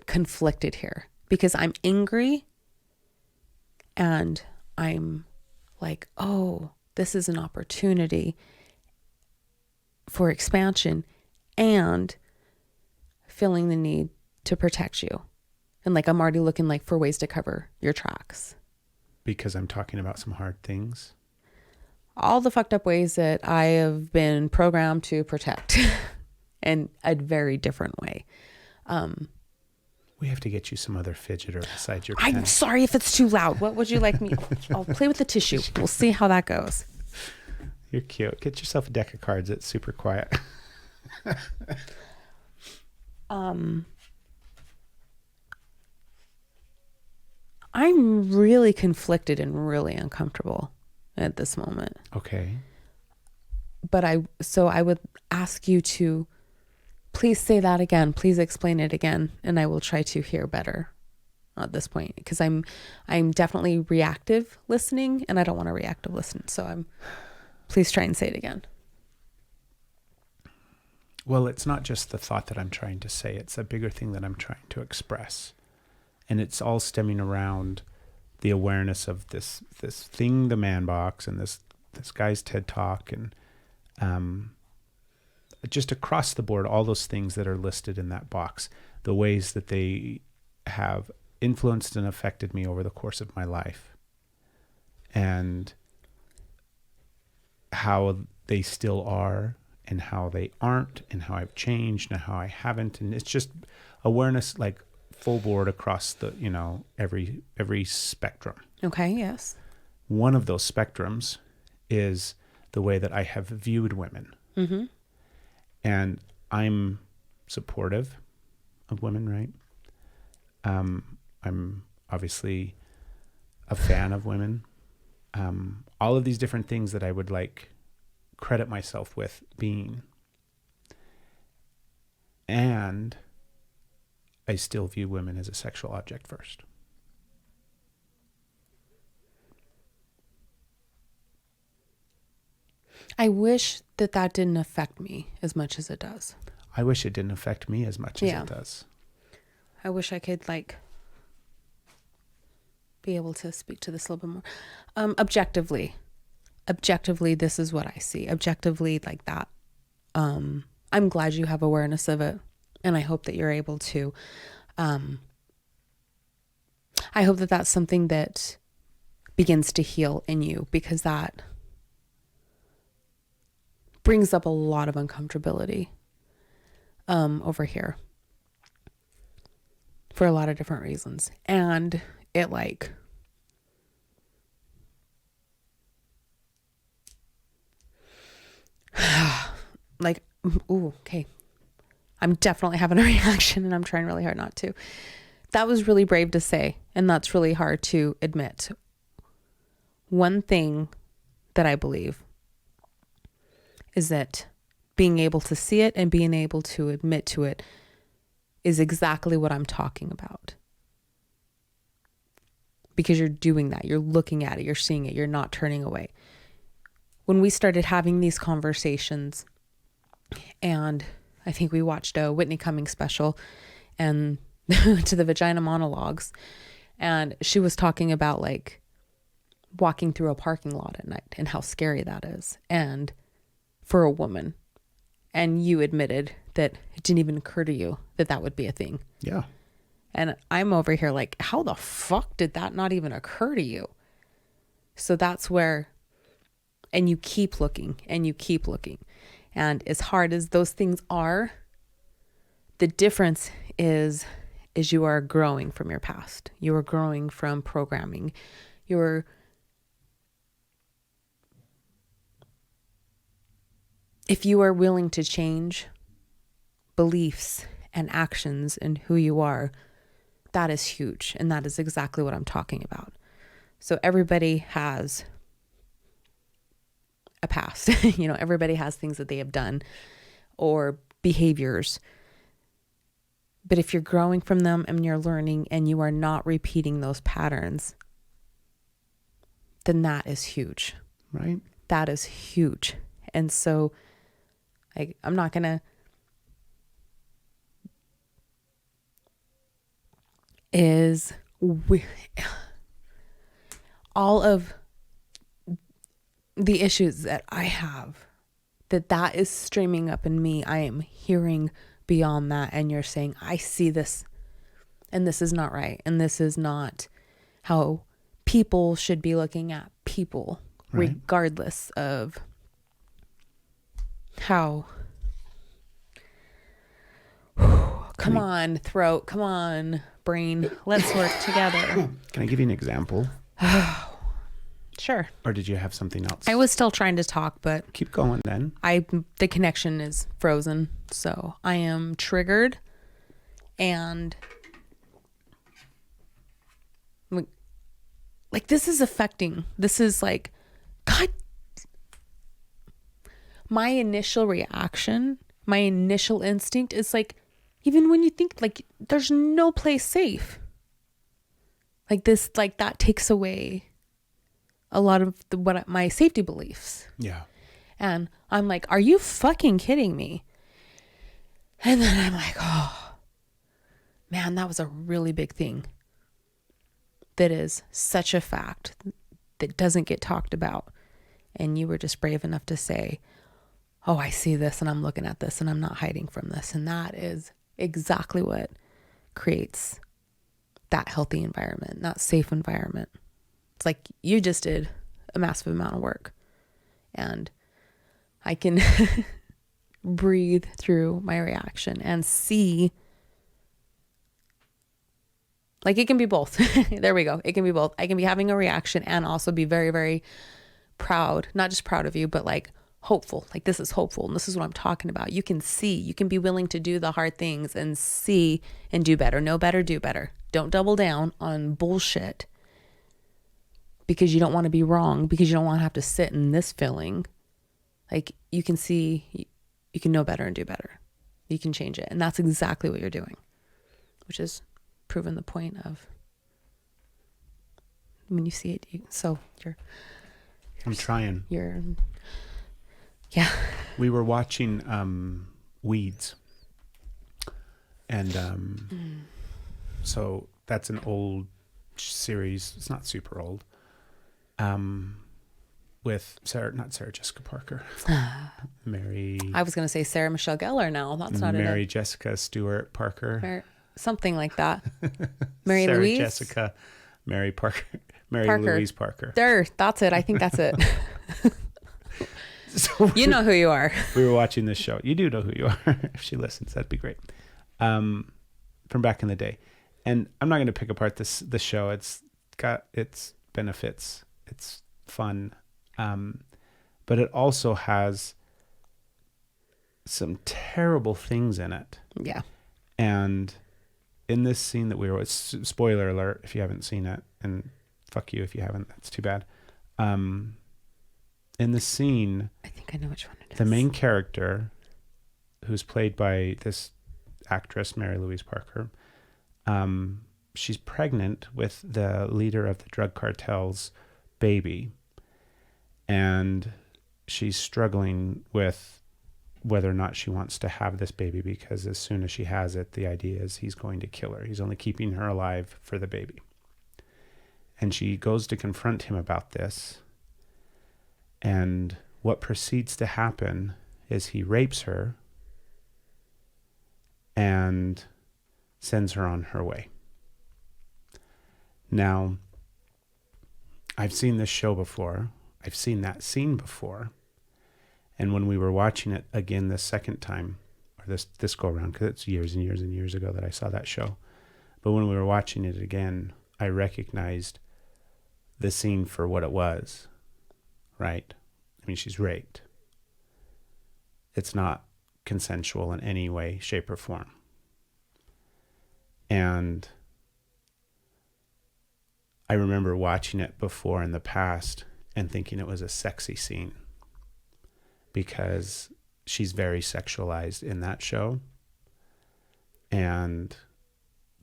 conflicted here because I'm angry and I'm like, oh, this is an opportunity for expansion, and feeling the need to protect you. And like, I'm already looking like for ways to cover your tracks. Because I'm talking about some hard things. All the fucked up ways that I have been programmed to protect in a very different way. We have to get you some other fidgeter besides your pen. I'm sorry if it's too loud. What would you like me? I'll play with the tissue. We'll see how that goes. You're cute. Get yourself a deck of cards that's super quiet. I'm really conflicted and really uncomfortable at this moment. Okay. But I would ask you to please say that again. Please explain it again, and I will try to hear better at this point, because I'm definitely reactive listening, and I don't want to reactive listen. So please try and say it again. Well, it's not just the thought that I'm trying to say. It's a bigger thing that I'm trying to express. And it's all stemming around the awareness of this thing, the man box, and this guy's TED Talk, and just across the board, all those things that are listed in that box, the ways that they have influenced and affected me over the course of my life, and how they still are, and how they aren't, and how I've changed, and how I haven't. And it's just awareness, like full board across the, every spectrum. Okay. Yes. One of those spectrums is the way that I have viewed women. Mm-hmm. And I'm supportive of women, right? I'm obviously a fan of women. All of these different things that I would like credit myself with being. And I still view women as a sexual object first. I wish that didn't affect me as much as it does. I wish it didn't affect me as much as it does. I wish I could be able to speak to this a little bit more. Objectively, this is what I see. Objectively, like that. I'm glad you have awareness of it, and I hope that you're able to. I hope that that's something that begins to heal in you, because that brings up a lot of uncomfortability over here for a lot of different reasons. And it ooh, okay. I'm definitely having a reaction, and I'm trying really hard not to. That was really brave to say, and that's really hard to admit. One thing that I believe is that being able to see it and being able to admit to it is exactly what I'm talking about. Because you're doing that. You're looking at it. You're seeing it. You're not turning away. When we started having these conversations, and I think we watched a Whitney Cummings special and to the vagina monologues, and she was talking about walking through a parking lot at night and how scary that is. And for a woman, and you admitted that it didn't even occur to you that would be a thing. Yeah. And I'm over here how the fuck did that not even occur to you? So that's where, and you keep looking and you keep looking. And as hard as those things are, the difference is you are growing from your past. You are growing from programming. If you are willing to change beliefs and actions and who you are, that is huge. And that is exactly what I'm talking about. So everybody has a past. Everybody has things that they have done or behaviors. But if you're growing from them and you're learning and you are not repeating those patterns, then that is huge. Right? That is huge. And so I'm not going to all of the issues that I have, that is streaming up in me. I am hearing beyond that. And you're saying, I see this, and this is not right. And this is not how people should be looking at people, right? Regardless of how, come on, throat, come on, brain, let's work together. Can I give you an example? Sure. Or did you have something else? I was still trying to talk, but keep going then. The connection is frozen. So I am triggered, and this is affecting. This is God. My initial reaction, my initial instinct is even when you think there's no place safe. That takes away a lot of my safety beliefs. Yeah. And I'm are you fucking kidding me? And then I'm oh, man, that was a really big thing. That is such a fact that doesn't get talked about. And you were just brave enough to say, oh, I see this and I'm looking at this and I'm not hiding from this. And that is exactly what creates that healthy environment, that safe environment. It's you just did a massive amount of work, and I can breathe through my reaction and see Like it can be both. There we go. It can be both. I can be having a reaction and also be very, very proud, not just proud of you, but like hopeful. Like this is hopeful. And this is what I'm talking about. You can see, you can be willing to do the hard things and see and do better, know better, do better. Don't double down on bullshit because you don't want to be wrong, because you don't want to have to sit in this feeling. Like you can see, you can know better and do better. You can change it. And that's exactly what you're doing, which is proving the point of when you see it. I'm trying. Yeah. We were watching Weeds. And so that's an old series. It's not super old. With not Sarah Jessica Parker. Mary. I was going to say Sarah Michelle Gellar now. That's not Mary Jessica Stewart Parker. Something like that. Mary Sarah Louise. Jessica. Mary Parker. Mary Parker. Louise Parker. There. That's it. I think that's it. So you know who you are. We were watching this show. You do know who you are. If she listens, that'd be great. From back in the day. And I'm not going to pick apart the show. It's got its benefits. It's fun. But it also has some terrible things in it. Yeah. And in this scene that we were, spoiler alert if you haven't seen it, and fuck you if you haven't, that's too bad. In the scene, I think I know which one it is. The main character, who's played by this actress, Mary Louise Parker, she's pregnant with the leader of the drug cartel's baby. And she's struggling with whether or not she wants to have this baby, because as soon as she has it, the idea is he's going to kill her. He's only keeping her alive for the baby. And she goes to confront him about this. And what proceeds to happen is he rapes her and sends her on her way. Now, I've seen this show before. I've seen that scene before. And when we were watching it again this second time, or this go around, because it's years and years and years ago that I saw that show. But when we were watching it again, I recognized the scene for what it was, right? I mean, she's raped. It's not consensual in any way, shape, or form. And I remember watching it before in the past and thinking it was a sexy scene, because she's very sexualized in that show. And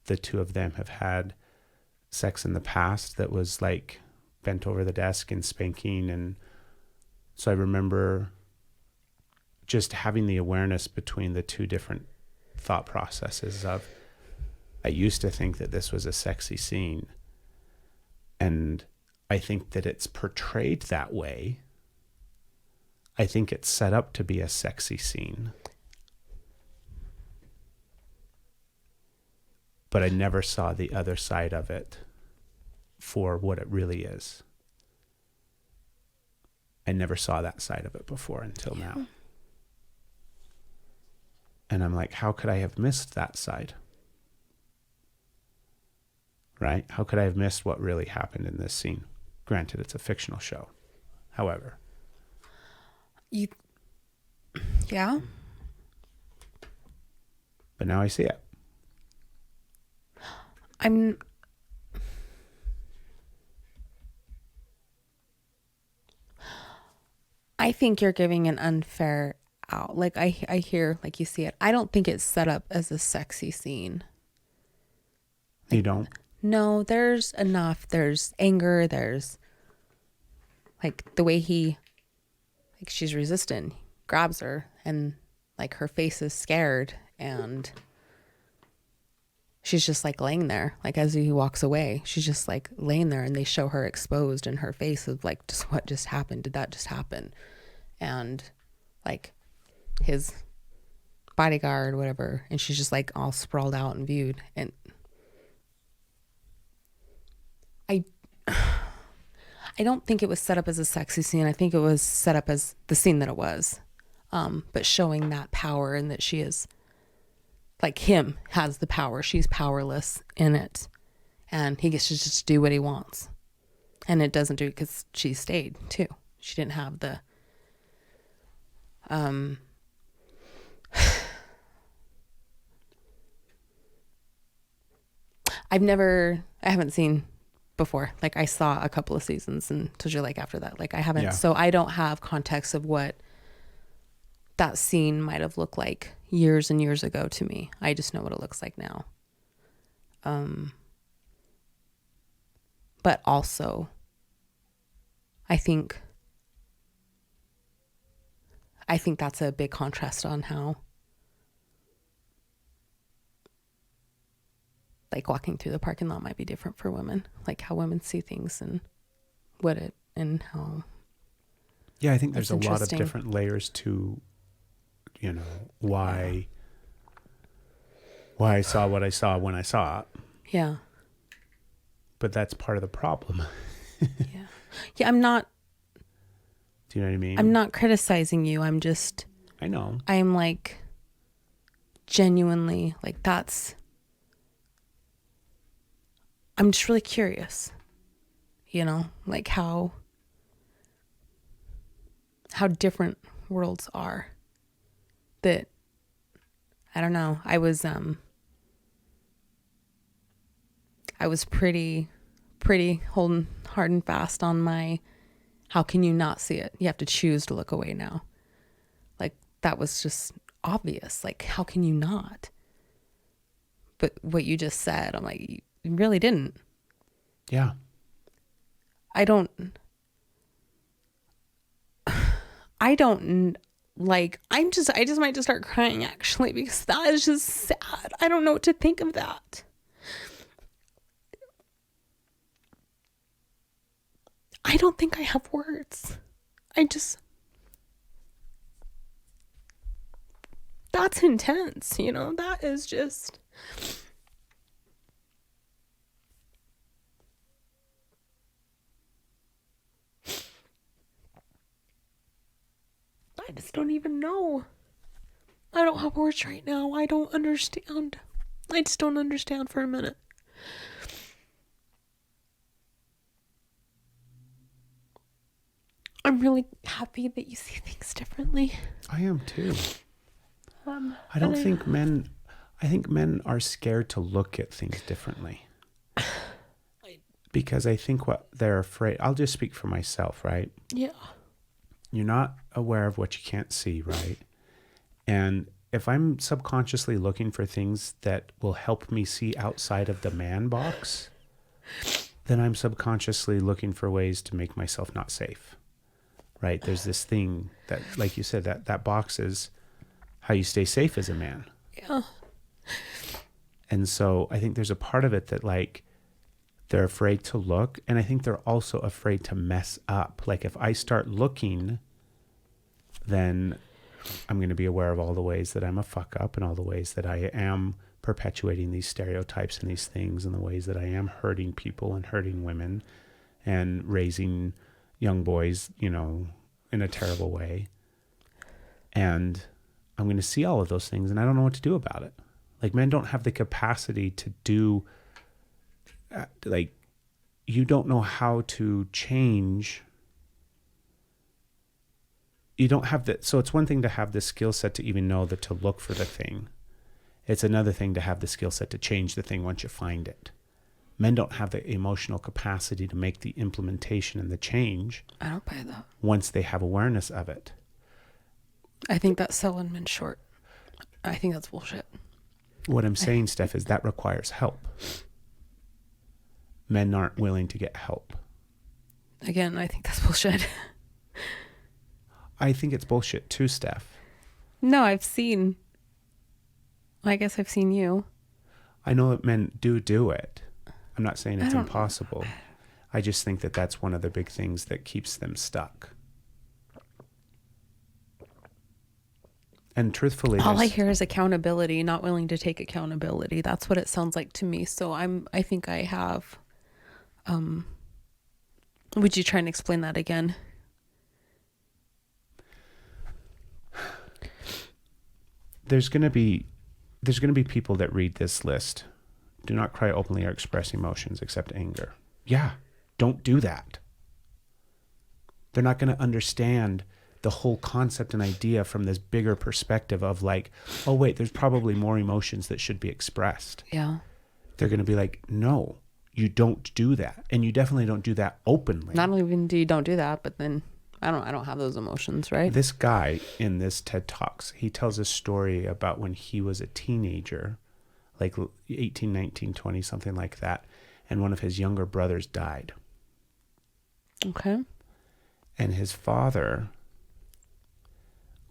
the two of them have had sex in the past that was like bent over the desk and spanking. And so I remember just having the awareness between the two different thought processes of, I used to think that this was a sexy scene. And I think that it's portrayed that way. I think it's set up to be a sexy scene. But I never saw the other side of it for what it really is. I never saw that side of it before until now. And I'm like, how could I have missed that side? Right? How could I have missed what really happened in this scene? Granted, it's a fictional show. However. Yeah. But now I see it. I think you're giving an unfair out. Like I hear, like you see it. I don't think it's set up as a sexy scene. You don't? No, there's enough. There's anger. There's like the way like she's resistant, grabs her, and like her face is scared, and she's just like laying there. Like as he walks away, she's just like laying there, and they show her exposed in her face of like, just what just happened? Did that just happen? And like his bodyguard, whatever, and she's just like all sprawled out and viewed. And I don't think it was set up as a sexy scene. I think it was set up as the scene that it was, but showing that power, and that she is like him has the power. She's powerless in it. and he gets to just do what he wants. And it doesn't do it because she stayed too. She didn't have the, I haven't seen before. Like I saw a couple of seasons and told you like after that, like I haven't, Yeah. so I don't have context of what that scene might have looked like years and years ago to me. I just know what it looks like now. But also, I think that's a big contrast on how, like, walking through the parking lot might be different for women, like how women see things and and how. Yeah, I think there's a That's lot of interesting. different layers to, why I saw what I saw when I saw it. Yeah. But that's part of the problem. Yeah. Yeah. I'm not Do you know what I mean? criticizing you. I'm just, I know. I'm like genuinely like I'm just really curious, like how different worlds are that, I don't know. I was pretty holding hard and fast on my, how can you not see it? You have to choose to look away now. Like that was just obvious. Like, how can you not? But what you just said, I'm like, you really didn't. Yeah. I don't like, I just might just start crying actually, because that is just sad. I don't know what to think of that. I don't think I have words. That's intense, that is just. I just don't even know. I don't have words right now. I don't understand. I just don't understand for a minute. I'm really happy that you see things differently. I am too. I don't think men, I think men are scared to look at things differently. Because I think what they're afraid, I'll just speak for myself, right? Yeah. You're not aware of what you can't see, right? And if I'm subconsciously looking for things that will help me see outside of the man box, then I'm subconsciously looking for ways to make myself not safe, right? There's this thing that, like you said, that box is how you stay safe as a man. Yeah. And so I think there's a part of it that, like, they're afraid to look. And I think they're also afraid to mess up. Like, if I start looking, then I'm going to be aware of all the ways that I'm a fuck up and all the ways that I am perpetuating these stereotypes and these things and the ways that I am hurting people and hurting women and raising young boys, in a terrible way. And I'm going to see all of those things and I don't know what to do about it. Like, men don't have the capacity to do, like, you don't know how to change. You don't have that. So it's one thing to have the skill set to even know that to look for the thing. It's another thing to have the skill set to change the thing once you find it. Men don't have the emotional capacity to make the implementation and the change. I don't buy that. Once they have awareness of it. I think that's selling men short. I think that's bullshit. What I'm saying, Steph, is that requires help. Men aren't willing to get help. Again, I think that's bullshit. I think it's bullshit too, Steph. No, I guess I've seen you. I know that men do it. I'm not saying it's I don't- impossible. I just think that that's one of the big things that keeps them stuck. And truthfully, All I hear is accountability, not willing to take accountability. That's what it sounds like to me. So I think I have, would you try and explain that again? there's going to be people that read this list Do not cry openly or express emotions except anger. Yeah, don't do that. They're not going to understand the whole concept and idea from this bigger perspective of like, oh wait, there's probably more emotions that should be expressed. Yeah. They're going to be like, no, you don't do that. And you definitely don't do that openly. Not even do you don't do that, but then I don't have those emotions, right? This guy in this TED Talks, he tells a story about when he was a teenager, like 18, 19, 20, something like that. And one of his younger brothers died. Okay. And his father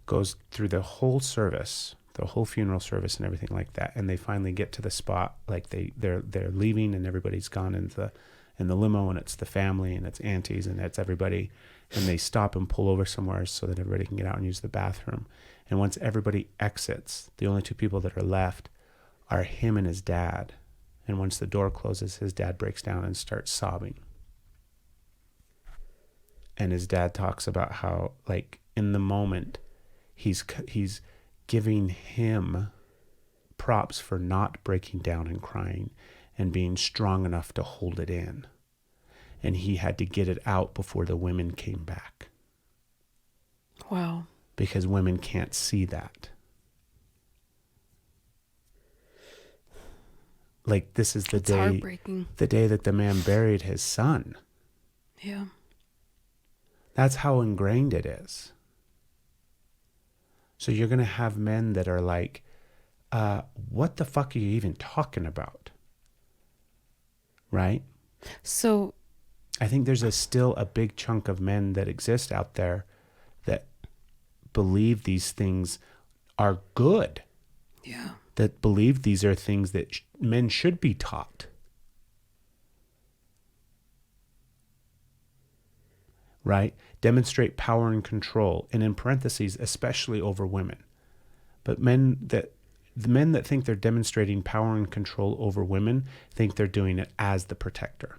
goes through the whole service, the whole funeral service and everything like that. And they finally get to the spot, like they're leaving and everybody's gone in the limo, and it's the family and it's aunties and it's everybody. And they stop and pull over somewhere so that everybody can get out and use the bathroom. And once everybody exits, the only two people that are left are him and his dad. And once the door closes, his dad breaks down and starts sobbing. And his dad talks about how, like, in the moment, he's giving him props for not breaking down and crying and being strong enough to hold it in. And he had to get it out before the women came back. Wow. Because women can't see that. Like, this is It's heartbreaking. the day that the man buried his son. Yeah. That's how ingrained it is. So you're going to have men that are like, what the fuck are you even talking about? Right? So I think there's still a big chunk of men that exist out there that believe these things are good. yeah. That believe these are things that men should be taught. Right? Demonstrate power and control, and in parentheses, especially over women. But the men that think they're demonstrating power and control over women think they're doing it as the protector.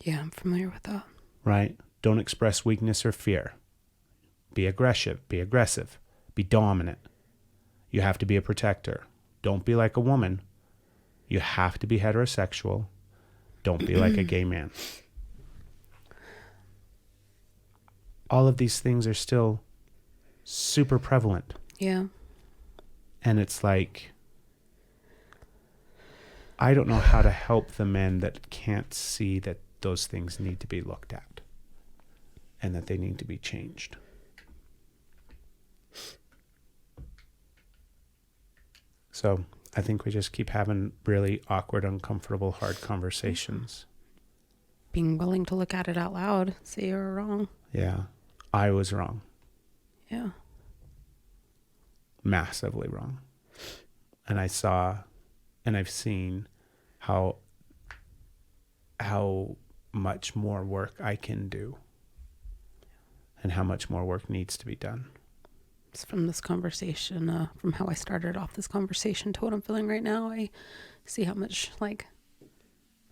Yeah, I'm familiar with that. Right? Don't express weakness or fear. Be aggressive, be dominant. You have to be a protector. Don't be like a woman. You have to be heterosexual. Don't be like a gay man. All of these things are still super prevalent. Yeah. And it's like, I don't know how to help the men that can't see that those things need to be looked at and that they need to be changed. So I think we just keep having really awkward, uncomfortable, hard conversations. Being willing to look at it out loud, say you're wrong. Yeah. I was wrong. Yeah. Massively wrong. And I saw and I've seen how much more work I can do and how much more work needs to be done. It's from this conversation, from how I started off this conversation to what I'm feeling right now, I see how much, like,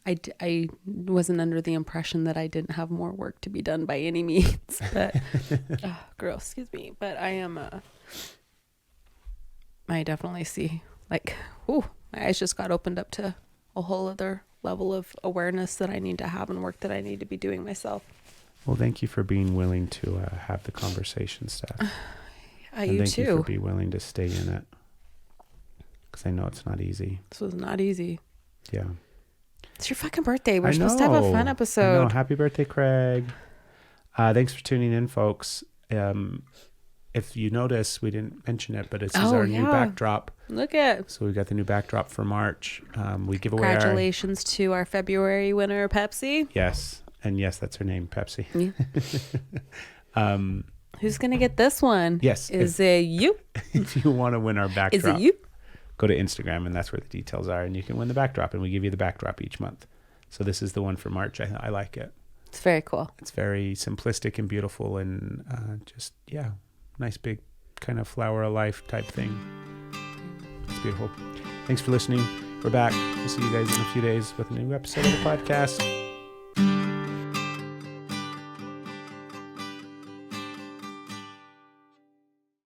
I wasn't under the impression that I didn't have more work to be done by any means, but, gross, excuse me, but I definitely see, like, my eyes just got opened up to a whole other level of awareness that I need to have and work that I need to be doing myself. Well, thank you for being willing to have the conversation, Steph. And you thank too. you for being willing to stay in it. Because I know it's not easy. This was not easy. Yeah. It's your fucking birthday. We're supposed to have a fun episode. I know. Happy birthday, Craig. Thanks for tuning in, folks. If you notice, we didn't mention it, but this is our new backdrop. Look at. So we got the new backdrop for March. We give away Congratulations to our February winner, Pepsi. Yes. And yes, that's her name, Pepsi. Yeah. Who's going to get this one? Yes. Is it you? If you want to win our backdrop. Is it you? Go to Instagram, and that's where the details are, and you can win the backdrop, and we give you the backdrop each month. So this is the one for March. I like it. It's very cool. It's very simplistic and beautiful, and nice big kind of flower of life type thing. It's beautiful. Thanks for listening. We're back. We'll see you guys in a few days with a new episode of the podcast.